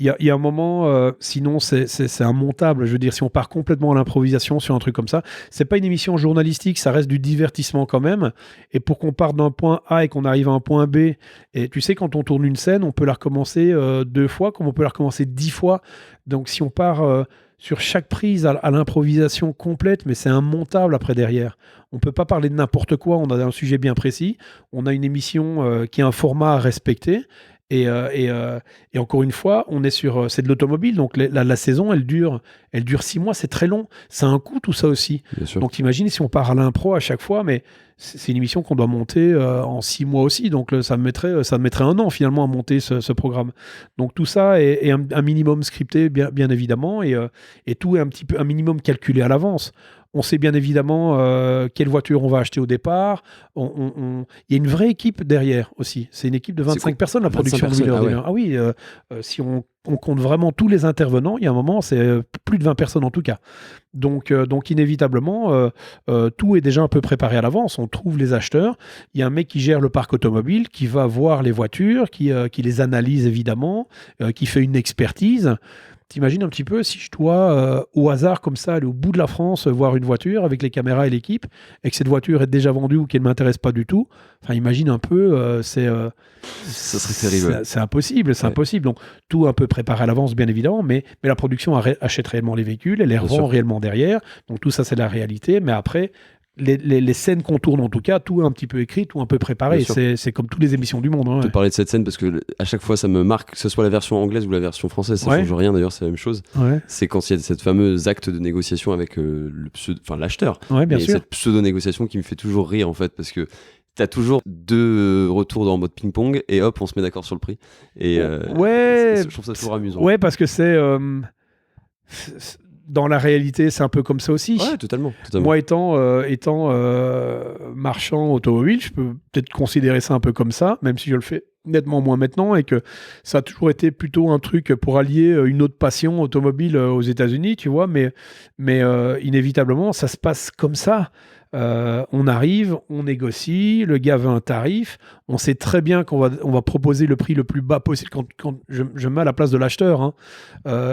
il y a un moment, sinon c'est immontable. Je veux dire, si on part complètement à l'improvisation sur un truc comme ça, c'est pas une émission journalistique, ça reste du divertissement quand même. Et pour qu'on parte d'un point A et qu'on arrive à un point B, et tu sais, quand on tourne une scène, on peut la recommencer 2 fois, comme on peut la recommencer 10 fois. Donc si on part sur chaque prise à l'improvisation complète, mais c'est immontable après derrière. On peut pas parler de n'importe quoi, on a un sujet bien précis, on a une émission qui a un format à respecter. Et encore une fois, c'est de l'automobile, donc la saison, elle dure 6 mois, c'est très long. Ça a un coût, tout ça aussi. Donc t'imagines si on part à l'impro à chaque fois, mais c'est une émission qu'on doit monter en 6 mois aussi. Donc, ça me mettrait 1 an finalement à monter ce programme. Donc, tout ça est un minimum scripté, bien évidemment, et tout est un minimum calculé à l'avance. On sait bien évidemment quelle voiture on va acheter au départ. Il y a une vraie équipe derrière aussi. C'est une équipe de 25 personnes, la production de Wheeler Dealer. Ah oui, si on compte vraiment tous les intervenants, il y a un moment, c'est plus de 20 personnes en tout cas. Donc inévitablement, tout est déjà un peu préparé à l'avance. On trouve les acheteurs. Il y a un mec qui gère le parc automobile, qui va voir les voitures, qui les analyse évidemment, qui fait une expertise. T'imagines un petit peu si je dois, au hasard comme ça, aller au bout de la France, voir une voiture avec les caméras et l'équipe, et que cette voiture est déjà vendue ou qu'elle ne m'intéresse pas du tout. Enfin, imagine un peu, ça serait terrible. C'est impossible, c'est impossible. Donc, tout un peu préparé à l'avance, bien évidemment, mais la production achète réellement les véhicules, elle les revend réellement derrière. Donc, tout ça, c'est la réalité. Mais après, les scènes qu'on tourne, en tout cas, tout est un petit peu écrit, tout un peu préparé. C'est comme toutes les émissions du monde. Je te parlais de cette scène parce que à chaque fois, ça me marque, que ce soit la version anglaise ou la version française, ça change rien d'ailleurs, c'est la même chose. C'est quand il y a cette fameuse acte de négociation avec l'acheteur. Bien sûr. Cette pseudo-négociation qui me fait toujours rire en fait, parce que t'as toujours 2 retours en mode ping-pong et hop, on se met d'accord sur le prix. Et je trouve ça toujours amusant. Ouais, parce que c'est dans la réalité, c'est un peu comme ça aussi. Ouais, totalement. Moi, étant marchand automobile, je peux peut-être considérer ça un peu comme ça, même si je le fais nettement moins maintenant, et que ça a toujours été plutôt un truc pour allier une autre passion automobile aux États-Unis, tu vois, mais inévitablement, ça se passe comme ça. On arrive, on négocie, le gars veut un tarif, on sait très bien qu'on va proposer le prix le plus bas possible. Quand je mets à la place de l'acheteur, hein.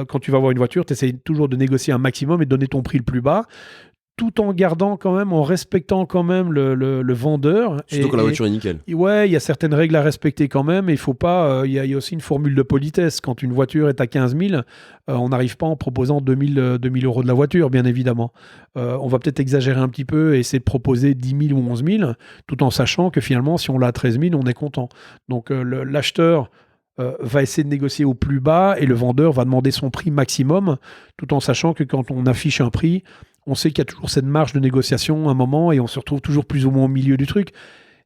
Quand tu vas voir une voiture, tu essaies toujours de négocier un maximum et de donner ton prix le plus bas, tout en gardant quand même, en respectant quand même le vendeur. Surtout quand la voiture est nickel. Ouais, il y a certaines règles à respecter quand même. Il faut pas. Il y a aussi une formule de politesse. Quand une voiture est à 15 000, on n'arrive pas en proposant 2 000 euros de la voiture, bien évidemment. On va peut-être exagérer un petit peu et essayer de proposer 10 000 ou 11 000, tout en sachant que finalement, si on l'a à 13 000, on est content. Donc l'acheteur va essayer de négocier au plus bas et le vendeur va demander son prix maximum, tout en sachant que quand on affiche un prix, on sait qu'il y a toujours cette marge de négociation à un moment et on se retrouve toujours plus ou moins au milieu du truc.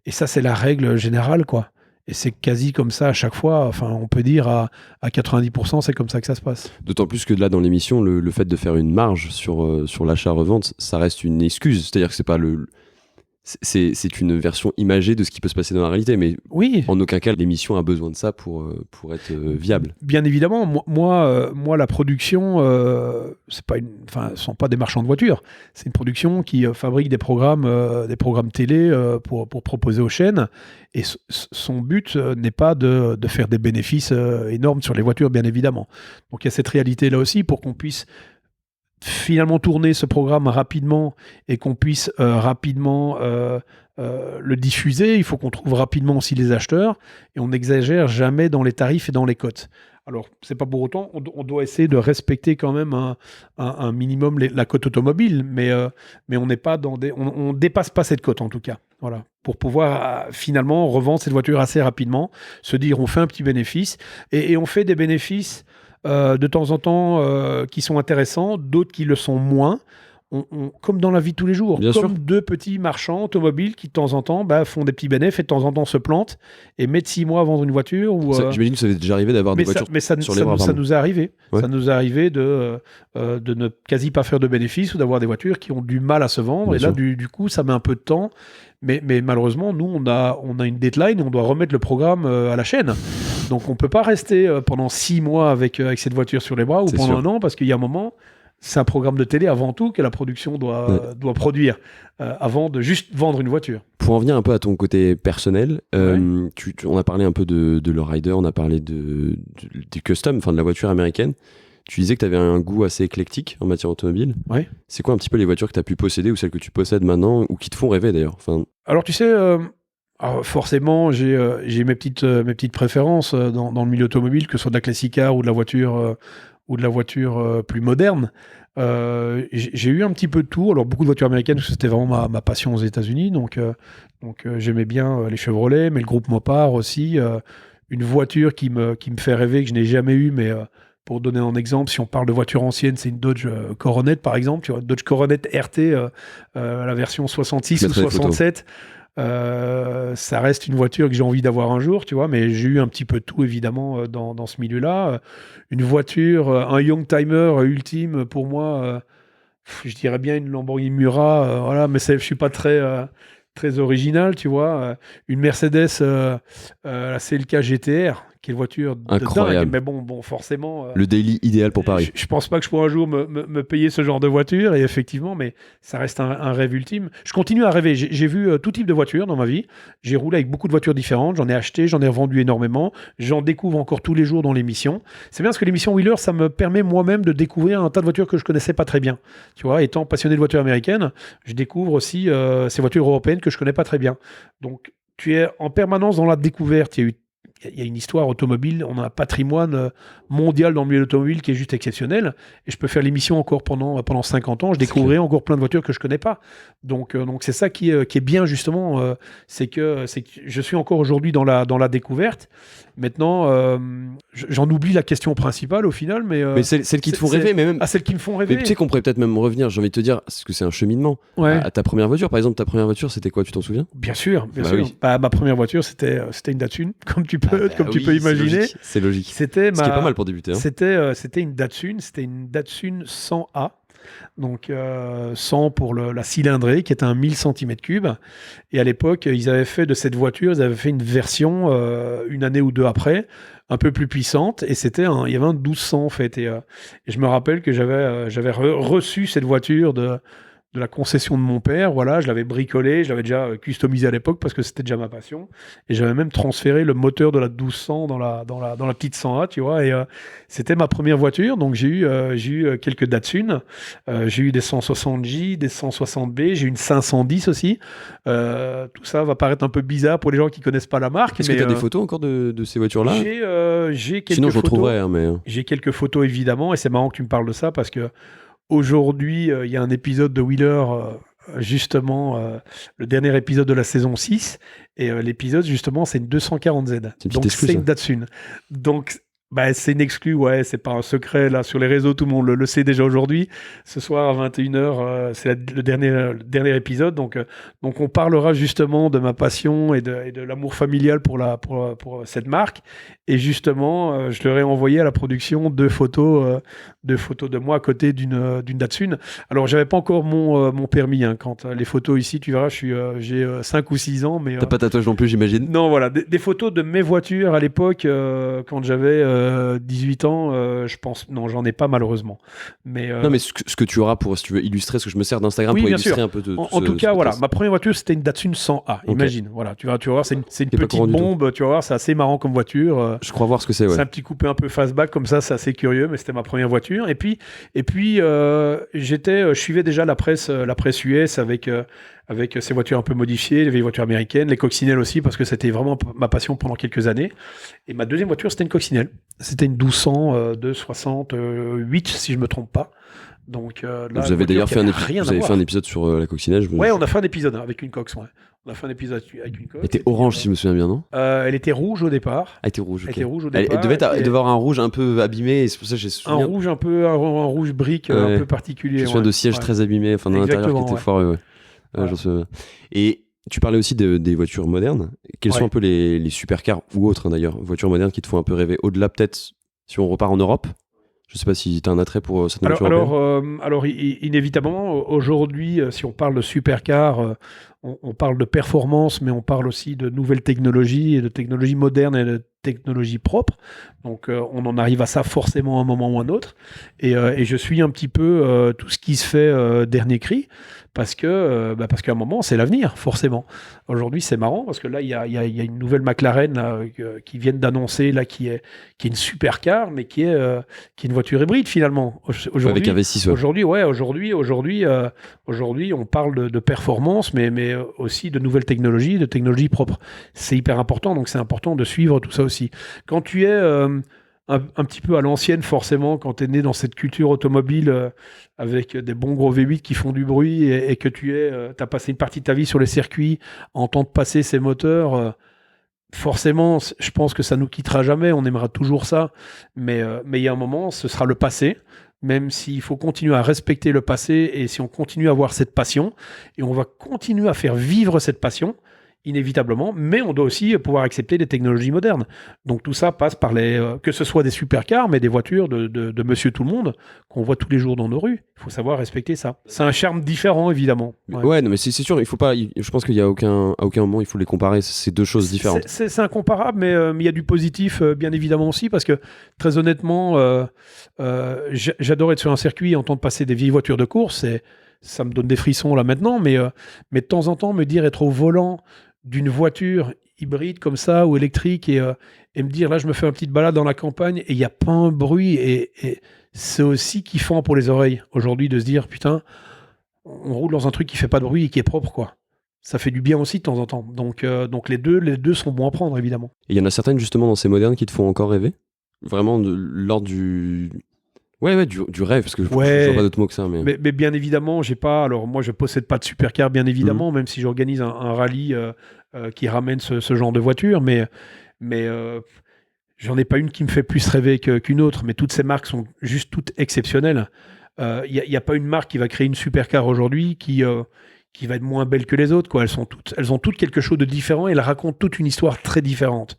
Et ça, c'est la règle générale, quoi. Et c'est quasi comme ça à chaque fois. Enfin, on peut dire à 90%, c'est comme ça que ça se passe. D'autant plus que là, dans l'émission, le fait de faire une marge sur l'achat-revente, ça reste une excuse. C'est-à-dire que c'est pas c'est une version imagée de ce qui peut se passer dans la réalité, mais en aucun cas l'émission a besoin de ça pour être viable. Bien évidemment, moi la production, ce sont pas des marchands de voitures, c'est une production qui fabrique des programmes télé pour proposer aux chaînes, et son but n'est pas de faire des bénéfices énormes sur les voitures, bien évidemment. Donc il y a cette réalité là aussi pour qu'on puisse finalement tourner ce programme rapidement et qu'on puisse rapidement le diffuser. Il faut qu'on trouve rapidement aussi les acheteurs et on n'exagère jamais dans les tarifs et dans les cotes. Alors, c'est pas pour autant, on doit essayer de respecter quand même un minimum la cote automobile, mais on n'est pas on dépasse pas cette cote en tout cas. Voilà, pour pouvoir finalement revendre cette voiture assez rapidement, se dire on fait un petit bénéfice et on fait des bénéfices de temps en temps qui sont intéressants, d'autres qui le sont moins, comme dans la vie de tous les jours. Bien comme sûr. 2 petits marchands automobiles qui de temps en temps font des petits bénéfices et de temps en temps se plantent et mettent 6 mois à vendre une voiture. J'imagine que ça vous est déjà arrivé d'avoir des voitures sur les bras. Ça nous est arrivé. Ouais. Ça nous est arrivé de ne quasi pas faire de bénéfices ou d'avoir des voitures qui ont du mal à se vendre. Bien et là, sûr. du coup, ça met un peu de temps. Mais malheureusement, nous, on a une deadline et on doit remettre le programme à la chaîne. Donc, on ne peut pas rester pendant 6 mois avec cette voiture sur les bras ou C'est pendant sûr. 1 an, parce qu'il y a un moment, c'est un programme de télé avant tout que la production doit produire avant de juste vendre une voiture. Pour en venir un peu à ton côté personnel, on a parlé un peu de Lowrider, on a parlé du custom, enfin de la voiture américaine. Tu disais que tu avais un goût assez éclectique en matière automobile. Ouais. C'est quoi un petit peu les voitures que tu as pu posséder ou celles que tu possèdes maintenant ou qui te font rêver d'ailleurs? Alors tu sais, forcément j'ai mes petites préférences dans le milieu automobile, que ce soit de la classic car ou de la voiture plus moderne. J'ai eu un petit peu de tout. Alors beaucoup de voitures américaines, parce que c'était vraiment ma passion aux États-Unis. Donc j'aimais bien les Chevrolet, mais le groupe Mopar aussi. Une voiture qui me fait rêver, que je n'ai jamais eu, mais pour donner un exemple, si on parle de voiture ancienne, c'est une Dodge Coronet par exemple, tu vois, Dodge Coronet RT, la version 66 ou 67. Ça reste une voiture que j'ai envie d'avoir un jour, tu vois, mais j'ai eu un petit peu de tout évidemment dans ce milieu-là. Une voiture, un Youngtimer ultime pour moi, je dirais bien une Lamborghini Miura, voilà, mais je suis pas très original, tu vois. Une Mercedes, la CLK GTR, qui est une voiture de Incroyable. dingue, mais bon, forcément. Le daily idéal pour Paris. Je pense pas que je pourrai un jour me payer ce genre de voiture, et effectivement, mais ça reste un rêve ultime. Je continue à rêver. J'ai vu tout type de voitures dans ma vie. J'ai roulé avec beaucoup de voitures différentes. J'en ai acheté, j'en ai revendu énormément. J'en découvre encore tous les jours dans l'émission. C'est bien parce que l'émission Wheeler, ça me permet moi-même de découvrir un tas de voitures que je connaissais pas très bien. Tu vois, étant passionné de voitures américaines, je découvre aussi ces voitures européennes que je connais pas très bien. Donc, tu es en permanence dans la découverte. Il y a une histoire automobile, on a un patrimoine mondial dans le milieu automobile qui est juste exceptionnel. Et je peux faire l'émission encore pendant 50 ans. Je découvrirai encore plein de voitures que je ne connais pas. Donc c'est ça qui est bien, justement. C'est que je suis encore aujourd'hui dans la découverte. Maintenant, j'en oublie la question principale au final. Mais celles qui te font rêver. Mais même... celles qui me font rêver. Mais tu sais qu'on pourrait peut-être même revenir, j'ai envie de te dire, parce que c'est un cheminement. Ouais. À ta première voiture, par exemple, ta première voiture, c'était quoi, tu t'en souviens? Bien sûr. Oui. Ma première voiture, c'était une Datsun, comme tu peux imaginer. C'est logique. Ce qui est pas mal pour débuter. Hein. C'était une Datsun 100A. Donc 100 pour la cylindrée qui était un 1000 cm3. Et à l'époque, ils avaient fait de cette voiture, ils avaient fait une version une année ou deux après, un peu plus puissante. Et il y avait un 1200 en fait. Et je me rappelle que j'avais reçu cette voiture de la concession de mon père, voilà, je l'avais bricolé, je l'avais déjà customisé à l'époque parce que c'était déjà ma passion, et j'avais même transféré le moteur de la 1200 dans la petite 100A, tu vois, et c'était ma première voiture, donc j'ai eu quelques Datsun, j'ai eu des 160J, des 160B, j'ai eu une 510 aussi, tout ça va paraître un peu bizarre pour les gens qui connaissent pas la marque. Est-ce que tu as des photos encore de ces voitures-là? J'ai quelques Sinon je photos. retrouverai, hein, mais... J'ai quelques photos évidemment, et c'est marrant que tu me parles de ça parce que aujourd'hui, il y a un épisode de Wheeler, justement, le dernier épisode de la saison 6. Et l'épisode, justement, c'est une 240Z. Donc, c'est une Datsun. Donc, c'est une exclue, ouais, c'est pas un secret. Là, sur les réseaux, tout le monde le sait déjà aujourd'hui. Ce soir, à 21h, c'est le dernier épisode. Donc, on parlera justement de ma passion et de l'amour familial pour cette marque. Et justement, je leur ai envoyé à la production deux photos de moi à côté d'une Datsun. Alors, j'avais pas encore mon permis. Hein, quand les photos ici, tu verras, j'ai 5 ou 6 ans. Mais t'as pas de tatouage non plus, j'imagine? Non, voilà. Des photos de mes voitures à l'époque, quand j'avais 18 ans, je pense. Non, j'en ai pas malheureusement. Non, mais ce que tu auras pour, si tu veux, illustrer, ce que je me sers d'Instagram pour illustrer sûr. Un peu en tout cas, voilà. Ma première voiture, c'était une Datsun 100A. Okay. Imagine. Voilà. Tu vas voir, c'est une petite bombe. Tu vas voir, c'est assez marrant comme voiture. Je crois voir ce que c'est, ouais. C'est un petit coupé un peu fastback comme ça, c'est assez curieux, mais c'était ma première voiture. Et puis je suivais déjà la presse US avec ces voitures un peu modifiées, les vieilles voitures américaines, les coccinelles aussi, parce que c'était vraiment ma passion pendant quelques années. Et ma deuxième voiture, c'était une coccinelle. C'était une 1200 de 68, si je ne me trompe pas. Donc, vous avez d'ailleurs fait un épisode sur la coccinelle. Ouais, on a fait un épisode avec une coque. Ouais. On a fait un épisode avec une coque. Elle était orange, si je me souviens bien, non? Elle était rouge au départ. Elle était rouge, okay. Elle devait avoir un rouge un peu abîmé, et c'est pour ça que j'ai souvenir. Un rouge brique un peu particulier. Je me souviens de sièges très abîmés, enfin dans l'intérieur qui était foireux, ouais. J'en souviens. Et tu parlais aussi des voitures modernes. Quelles sont un peu les supercars ou autres, hein, d'ailleurs, voitures modernes qui te font un peu rêver? Au-delà, peut-être, si on repart en Europe? Je ne sais pas si tu as un attrait pour cette voiture européenne. Alors, inévitablement, aujourd'hui, si on parle de supercar, on parle de performance, mais on parle aussi de nouvelles technologies, et de technologies modernes et de technologies propres. Donc, on en arrive à ça forcément à un moment ou à un autre. Et je suis un petit peu tout ce qui se fait dernier cri, parce qu'à un moment, c'est l'avenir, forcément. Aujourd'hui, c'est marrant, parce que là, il y a une nouvelle McLaren là, qui viennent d'annoncer, là, qui est une supercar, mais qui est une voiture hybride, finalement. Avec un V6, Aujourd'hui, on parle de performance, mais aussi de nouvelles technologies, de technologies propres. C'est hyper important, donc c'est important de suivre tout ça aussi. Quand tu es un petit peu à l'ancienne, forcément, quand tu es né dans cette culture automobile avec des bons gros V8 qui font du bruit et que tu as passé une partie de ta vie sur les circuits en tentant de passer ces moteurs, forcément, je pense que ça nous quittera jamais, on aimera toujours ça, mais il y a un moment, ce sera le passé, même s'il faut continuer à respecter le passé, et si on continue à avoir cette passion, et on va continuer à faire vivre cette passion, inévitablement, mais on doit aussi pouvoir accepter les technologies modernes. Donc tout ça passe par que ce soit des supercars, mais des voitures de monsieur tout le monde, qu'on voit tous les jours dans nos rues. Il faut savoir respecter ça. C'est un charme différent, évidemment. Ouais, non, mais c'est sûr, il faut pas. Je pense qu'il y a à aucun moment il faut les comparer. C'est deux choses différentes. C'est incomparable, mais il y a du positif, bien évidemment aussi, parce que très honnêtement, j'adore être sur un circuit, entendre passer des vieilles voitures de course. Ça me donne des frissons là maintenant, mais de temps en temps, me dire être au volant d'une voiture hybride comme ça ou électrique et me dire là je me fais une petite balade dans la campagne et il n'y a pas un bruit et c'est aussi kiffant pour les oreilles aujourd'hui de se dire putain on roule dans un truc qui fait pas de bruit et qui est propre quoi. Ça fait du bien aussi de temps en temps. Donc les deux sont bons à prendre évidemment. Et il y en a certaines justement dans ces modernes qui te font encore rêver vraiment lors du... Ouais, du rêve, parce que je vois pas d'autre mot que ça. Mais bien évidemment, j'ai pas. Alors, moi, je possède pas de supercar, bien évidemment, même si j'organise un rallye qui ramène ce genre de voiture. Mais j'en ai pas une qui me fait plus rêver qu'une autre. Mais toutes ces marques sont juste toutes exceptionnelles. Il n'y a pas une marque qui va créer une supercar aujourd'hui qui va être moins belle que les autres, quoi. Elles ont toutes quelque chose de différent et elles racontent toute une histoire très différente.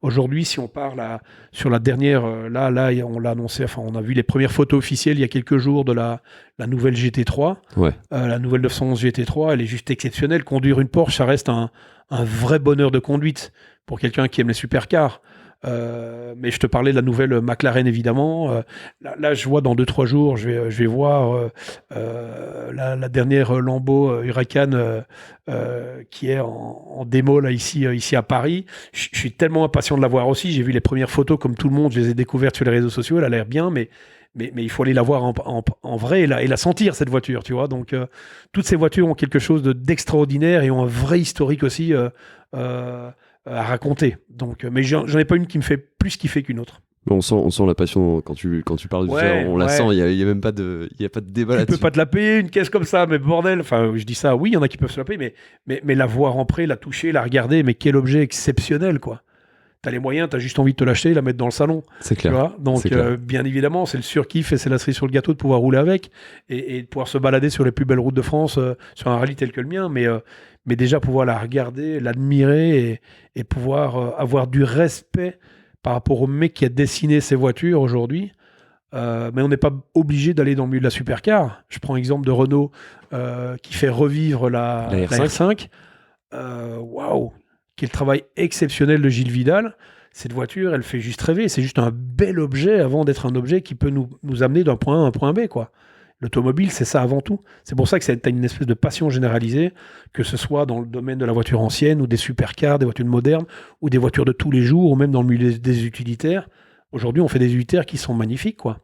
Aujourd'hui, si on parle sur la dernière, là, on l'a annoncé, enfin, on a vu les premières photos officielles il y a quelques jours de la nouvelle GT3. Ouais. La nouvelle 911 GT3, elle est juste exceptionnelle. Conduire une Porsche, ça reste un vrai bonheur de conduite pour quelqu'un qui aime les supercars. Mais je te parlais de la nouvelle McLaren évidemment. Là, je vois dans 2-3 jours, je vais voir la dernière Lambo Huracan qui est en démo là ici à Paris. Je suis tellement impatient de la voir aussi. J'ai vu les premières photos comme tout le monde, je les ai découvertes sur les réseaux sociaux. Elle a l'air bien, mais il faut aller la voir en vrai et la sentir cette voiture, tu vois. Donc toutes ces voitures ont quelque chose d'extraordinaire et ont un vrai historique aussi. À raconter. Donc, mais j'en ai pas une qui me fait plus kiffer qu'une autre. On sent la passion quand tu parles du ça, on la sent, il y a même pas de débat là-dessus. Tu peux pas te la payer une caisse comme ça, mais bordel, enfin je dis ça, oui, il y en a qui peuvent se la payer, mais la voir en près, la toucher, la regarder, mais quel objet exceptionnel quoi. T'as les moyens, t'as juste envie de te l'acheter, la mettre dans le salon. C'est clair. Tu vois. Donc bien évidemment, c'est le surkiff et c'est la cerise sur le gâteau de pouvoir rouler avec et de pouvoir se balader sur les plus belles routes de France sur un rallye tel que le mien, mais déjà pouvoir la regarder, l'admirer et pouvoir avoir du respect par rapport au mec qui a dessiné ces voitures aujourd'hui. Mais on n'est pas obligé d'aller dans le milieu de la supercar. Je prends l'exemple de Renault qui fait revivre la R5. Waouh, quel travail exceptionnel de Gilles Vidal. Cette voiture, elle fait juste rêver. C'est juste un bel objet avant d'être un objet qui peut nous amener d'un point A à un point B, quoi. L'automobile, c'est ça avant tout. C'est pour ça que tu as une espèce de passion généralisée, que ce soit dans le domaine de la voiture ancienne ou des supercars, des voitures modernes, ou des voitures de tous les jours, ou même dans le milieu des utilitaires. Aujourd'hui, on fait des utilitaires qui sont magnifiques, quoi.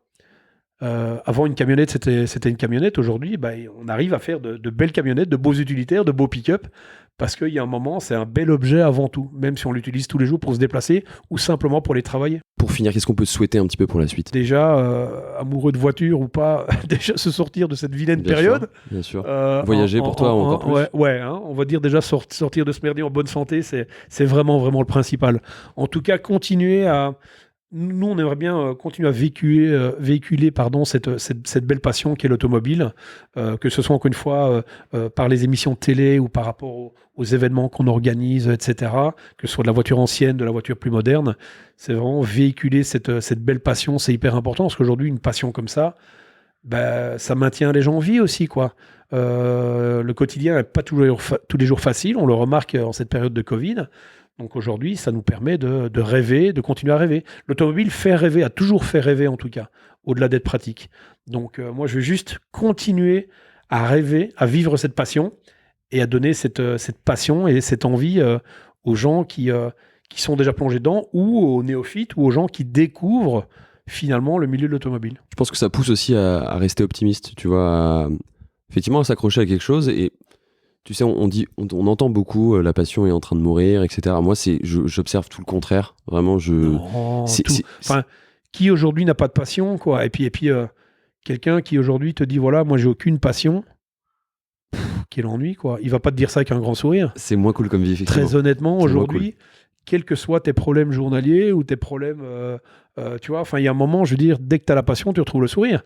Avant, une camionnette, c'était une camionnette. Aujourd'hui, on arrive à faire de belles camionnettes, de beaux utilitaires, de beaux pick-up, parce qu'il y a un moment, c'est un bel objet avant tout, même si on l'utilise tous les jours pour se déplacer ou simplement pour les travailler. Pour finir, qu'est-ce qu'on peut souhaiter un petit peu pour la suite ? Déjà, amoureux de voiture ou pas, déjà se sortir de cette vilaine période. Bien sûr. Voyager pour toi encore plus. Ouais, on va dire déjà sortir de ce merdier en bonne santé, c'est vraiment, vraiment le principal. En tout cas, continuer à... Nous, on aimerait bien continuer à véhiculer cette belle passion qu'est l'automobile, que ce soit encore une fois par les émissions de télé ou par rapport aux événements qu'on organise, etc., que ce soit de la voiture ancienne, de la voiture plus moderne. C'est vraiment véhiculer cette belle passion, c'est hyper important, parce qu'aujourd'hui, une passion comme ça, ça maintient les gens en vie aussi, quoi. Le quotidien n'est pas tous les jours facile, on le remarque en cette période de Covid. Donc aujourd'hui, ça nous permet de rêver, de continuer à rêver. L'automobile fait rêver, a toujours fait rêver en tout cas, au-delà d'être pratique. Donc moi, je vais juste continuer à rêver, à vivre cette passion et à donner cette passion et cette envie aux gens qui sont déjà plongés dedans ou aux néophytes ou aux gens qui découvrent finalement le milieu de l'automobile. Je pense que ça pousse aussi à rester optimiste, tu vois, effectivement à s'accrocher à quelque chose et... Tu sais, on entend beaucoup la passion est en train de mourir, etc. Moi, j'observe tout le contraire. Vraiment, qui aujourd'hui n'a pas de passion, quoi. Et puis quelqu'un qui aujourd'hui te dit voilà, moi j'ai aucune passion. Quel ennui, quoi. Il va pas te dire ça avec un grand sourire. C'est moins cool comme vie, effectivement. Très honnêtement, aujourd'hui, quels que soient tes problèmes journaliers ou tes problèmes, tu vois, enfin, il y a un moment, je veux dire, dès que tu as la passion, tu retrouves le sourire.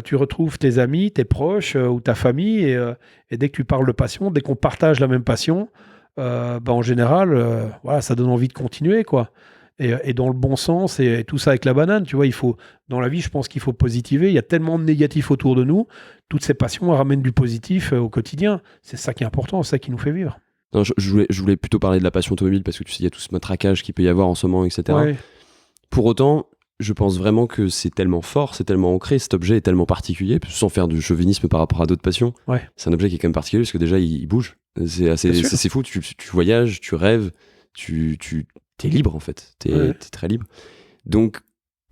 Tu retrouves tes amis, tes proches ou ta famille, et dès que tu parles de passion, dès qu'on partage la même passion, en général, voilà, ça donne envie de continuer, quoi. Et dans le bon sens, et tout ça avec la banane, tu vois, dans la vie, je pense qu'il faut positiver. Il y a tellement de négatifs autour de nous. Toutes ces passions ramènent du positif au quotidien. C'est ça qui est important, c'est ça qui nous fait vivre. Non, je voulais plutôt parler de la passion automobile parce que tu sais, il y a tout ce matraquage qu'il peut y avoir en ce moment, etc. Ouais. Pour autant, je pense vraiment que c'est tellement fort, c'est tellement ancré, cet objet est tellement particulier, sans faire du chauvinisme par rapport à d'autres passions. Ouais. C'est un objet qui est quand même particulier parce que déjà, il bouge. C'est fou, tu voyages, tu rêves, t'es libre en fait, t'es très libre. Donc,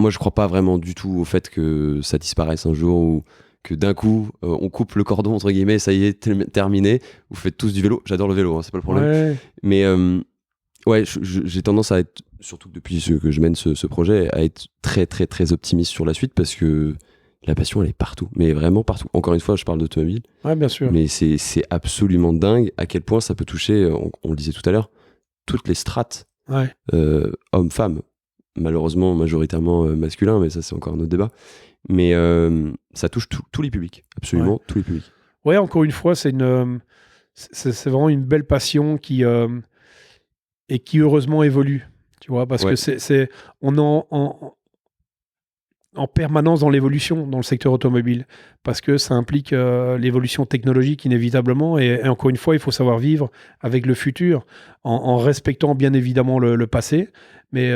moi, je crois pas vraiment du tout au fait que ça disparaisse un jour ou que d'un coup, on coupe le cordon, entre guillemets, ça y est, terminé. Vous faites tous du vélo. J'adore le vélo, hein, c'est pas le problème. Ouais. Mais ouais, j'ai tendance à être, surtout depuis que je mène ce projet, à être très, très, très optimiste sur la suite parce que la passion, elle est partout, mais vraiment partout. Encore une fois, je parle d'automobile. Ouais, bien sûr. Mais c'est absolument dingue à quel point ça peut toucher, on le disait tout à l'heure, toutes les strates, hommes-femmes. Malheureusement, majoritairement masculin, mais ça, c'est encore un autre débat. Mais ça touche tous les publics, absolument tous les publics. Ouais, encore une fois, c'est vraiment une belle passion qui heureusement évolue, tu vois, parce que on est en permanence dans l'évolution dans le secteur automobile, parce que ça implique l'évolution technologique inévitablement, et encore une fois, il faut savoir vivre avec le futur, en respectant bien évidemment le passé, mais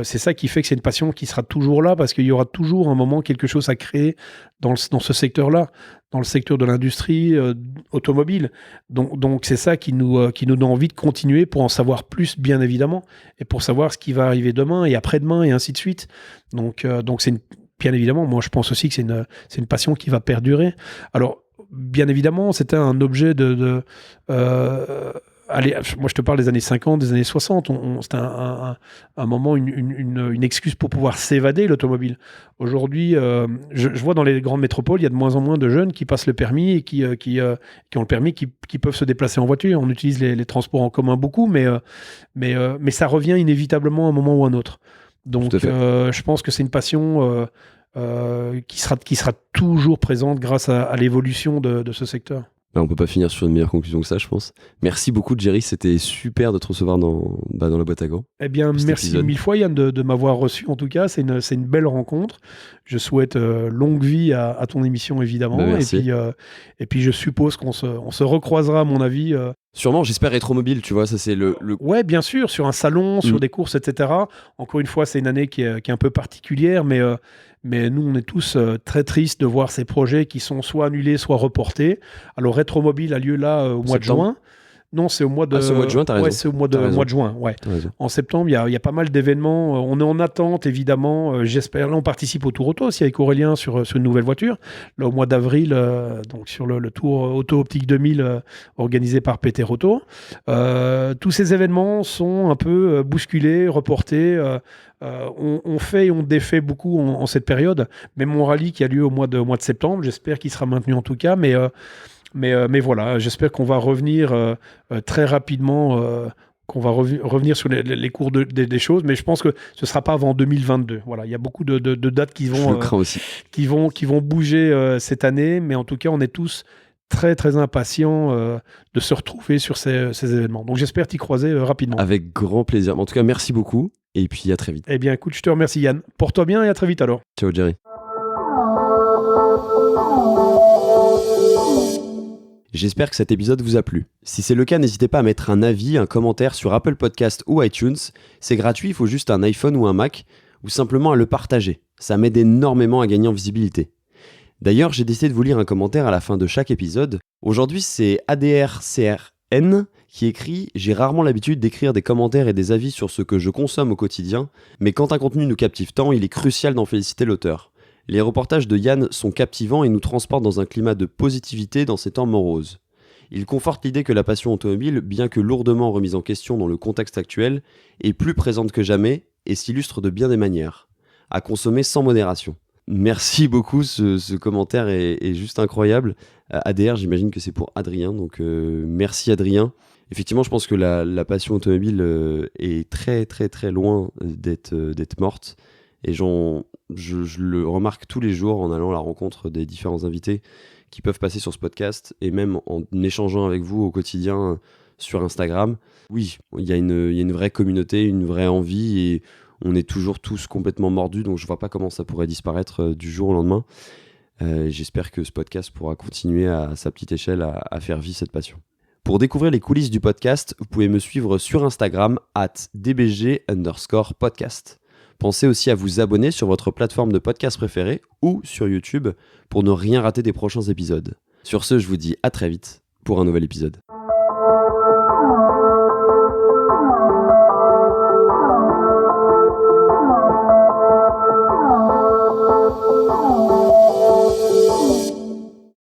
c'est ça qui fait que c'est une passion qui sera toujours là, parce qu'il y aura toujours un moment quelque chose à créer dans ce secteur-là, dans le secteur de l'industrie automobile. Donc c'est ça qui nous donne envie de continuer pour en savoir plus, bien évidemment, et pour savoir ce qui va arriver demain et après-demain, et ainsi de suite. Donc c'est bien évidemment, moi je pense aussi que c'est une passion qui va perdurer. Alors, bien évidemment, c'était un objet allez, moi je te parle des années 50, des années 60, c'était un moment, une excuse pour pouvoir s'évader, l'automobile. Aujourd'hui, je vois dans les grandes métropoles, il y a de moins en moins de jeunes qui passent le permis et qui ont le permis, qui peuvent se déplacer en voiture. On utilise les transports en commun beaucoup, mais ça revient inévitablement à un moment ou à un autre. Donc je pense que c'est une passion qui sera toujours présente grâce à l'évolution de ce secteur. On peut pas finir sur une meilleure conclusion que ça, je pense. Merci beaucoup, Jerry. C'était super de te recevoir dans la boîte à gants. Eh bien, merci mille fois, Yann, de m'avoir reçu. En tout cas, c'est une belle rencontre. Je souhaite longue vie à ton émission, évidemment. Merci. Et puis, je suppose qu'on se recroisera, à mon avis. Sûrement, j'espère Rétromobile, tu vois, ça c'est le... Ouais, bien sûr, sur un salon, sur des courses, etc. Encore une fois, c'est une année qui est un peu particulière, mais nous, on est tous très tristes de voir ces projets qui sont soit annulés, soit reportés. Alors, Rétromobile a lieu là au mois de juin. Non, c'est au mois de... Ah, c'est au mois de juin, t'as raison. Ouais, c'est au mois de juin, ouais. En septembre, il y a pas mal d'événements. On est en attente, évidemment. J'espère. Là, on participe au Tour Auto aussi avec Aurélien sur une nouvelle voiture. Là, au mois d'avril, donc sur le Tour Auto Optique 2000 organisé par Peter Auto. Tous ces événements sont un peu bousculés, reportés. On fait et on défait beaucoup en cette période. Même mon rallye qui a lieu au mois de septembre, j'espère qu'il sera maintenu en tout cas. Mais voilà, j'espère qu'on va revenir très rapidement, qu'on va revenir sur les cours des choses, mais je pense que ce ne sera pas avant 2022. Voilà, il y a beaucoup de dates qui vont bouger cette année, mais en tout cas, on est tous très très impatients de se retrouver sur ces événements. Donc j'espère t'y croiser rapidement. Avec grand plaisir. En tout cas, merci beaucoup, et puis à très vite. Eh bien, écoute, je te remercie, Yann. Porte-toi bien et à très vite alors. Ciao, Jerry. J'espère que cet épisode vous a plu. Si c'est le cas, n'hésitez pas à mettre un avis, un commentaire sur Apple Podcast ou iTunes. C'est gratuit, il faut juste un iPhone ou un Mac, ou simplement à le partager. Ça m'aide énormément à gagner en visibilité. D'ailleurs, j'ai décidé de vous lire un commentaire à la fin de chaque épisode. Aujourd'hui, c'est ADRCRN qui écrit « J'ai rarement l'habitude d'écrire des commentaires et des avis sur ce que je consomme au quotidien, mais quand un contenu nous captive tant, il est crucial d'en féliciter l'auteur. Les reportages de Yann sont captivants et nous transportent dans un climat de positivité dans ces temps moroses. Ils confortent l'idée que la passion automobile, bien que lourdement remise en question dans le contexte actuel, est plus présente que jamais et s'illustre de bien des manières. À consommer sans modération. » Merci beaucoup, ce commentaire est juste incroyable. ADR, j'imagine que c'est pour Adrien, donc merci Adrien. Effectivement, je pense que la passion automobile est très très très loin d'être morte. Et je le remarque tous les jours en allant à la rencontre des différents invités qui peuvent passer sur ce podcast et même en échangeant avec vous au quotidien sur Instagram. Oui, il y a une vraie communauté, une vraie envie et on est toujours tous complètement mordus, donc je vois pas comment ça pourrait disparaître du jour au lendemain. J'espère que ce podcast pourra continuer à sa petite échelle à faire vivre cette passion. Pour découvrir les coulisses du podcast, vous pouvez me suivre sur Instagram @dbg_podcast. Pensez aussi à vous abonner sur votre plateforme de podcast préférée ou sur YouTube pour ne rien rater des prochains épisodes. Sur ce, je vous dis à très vite pour un nouvel épisode.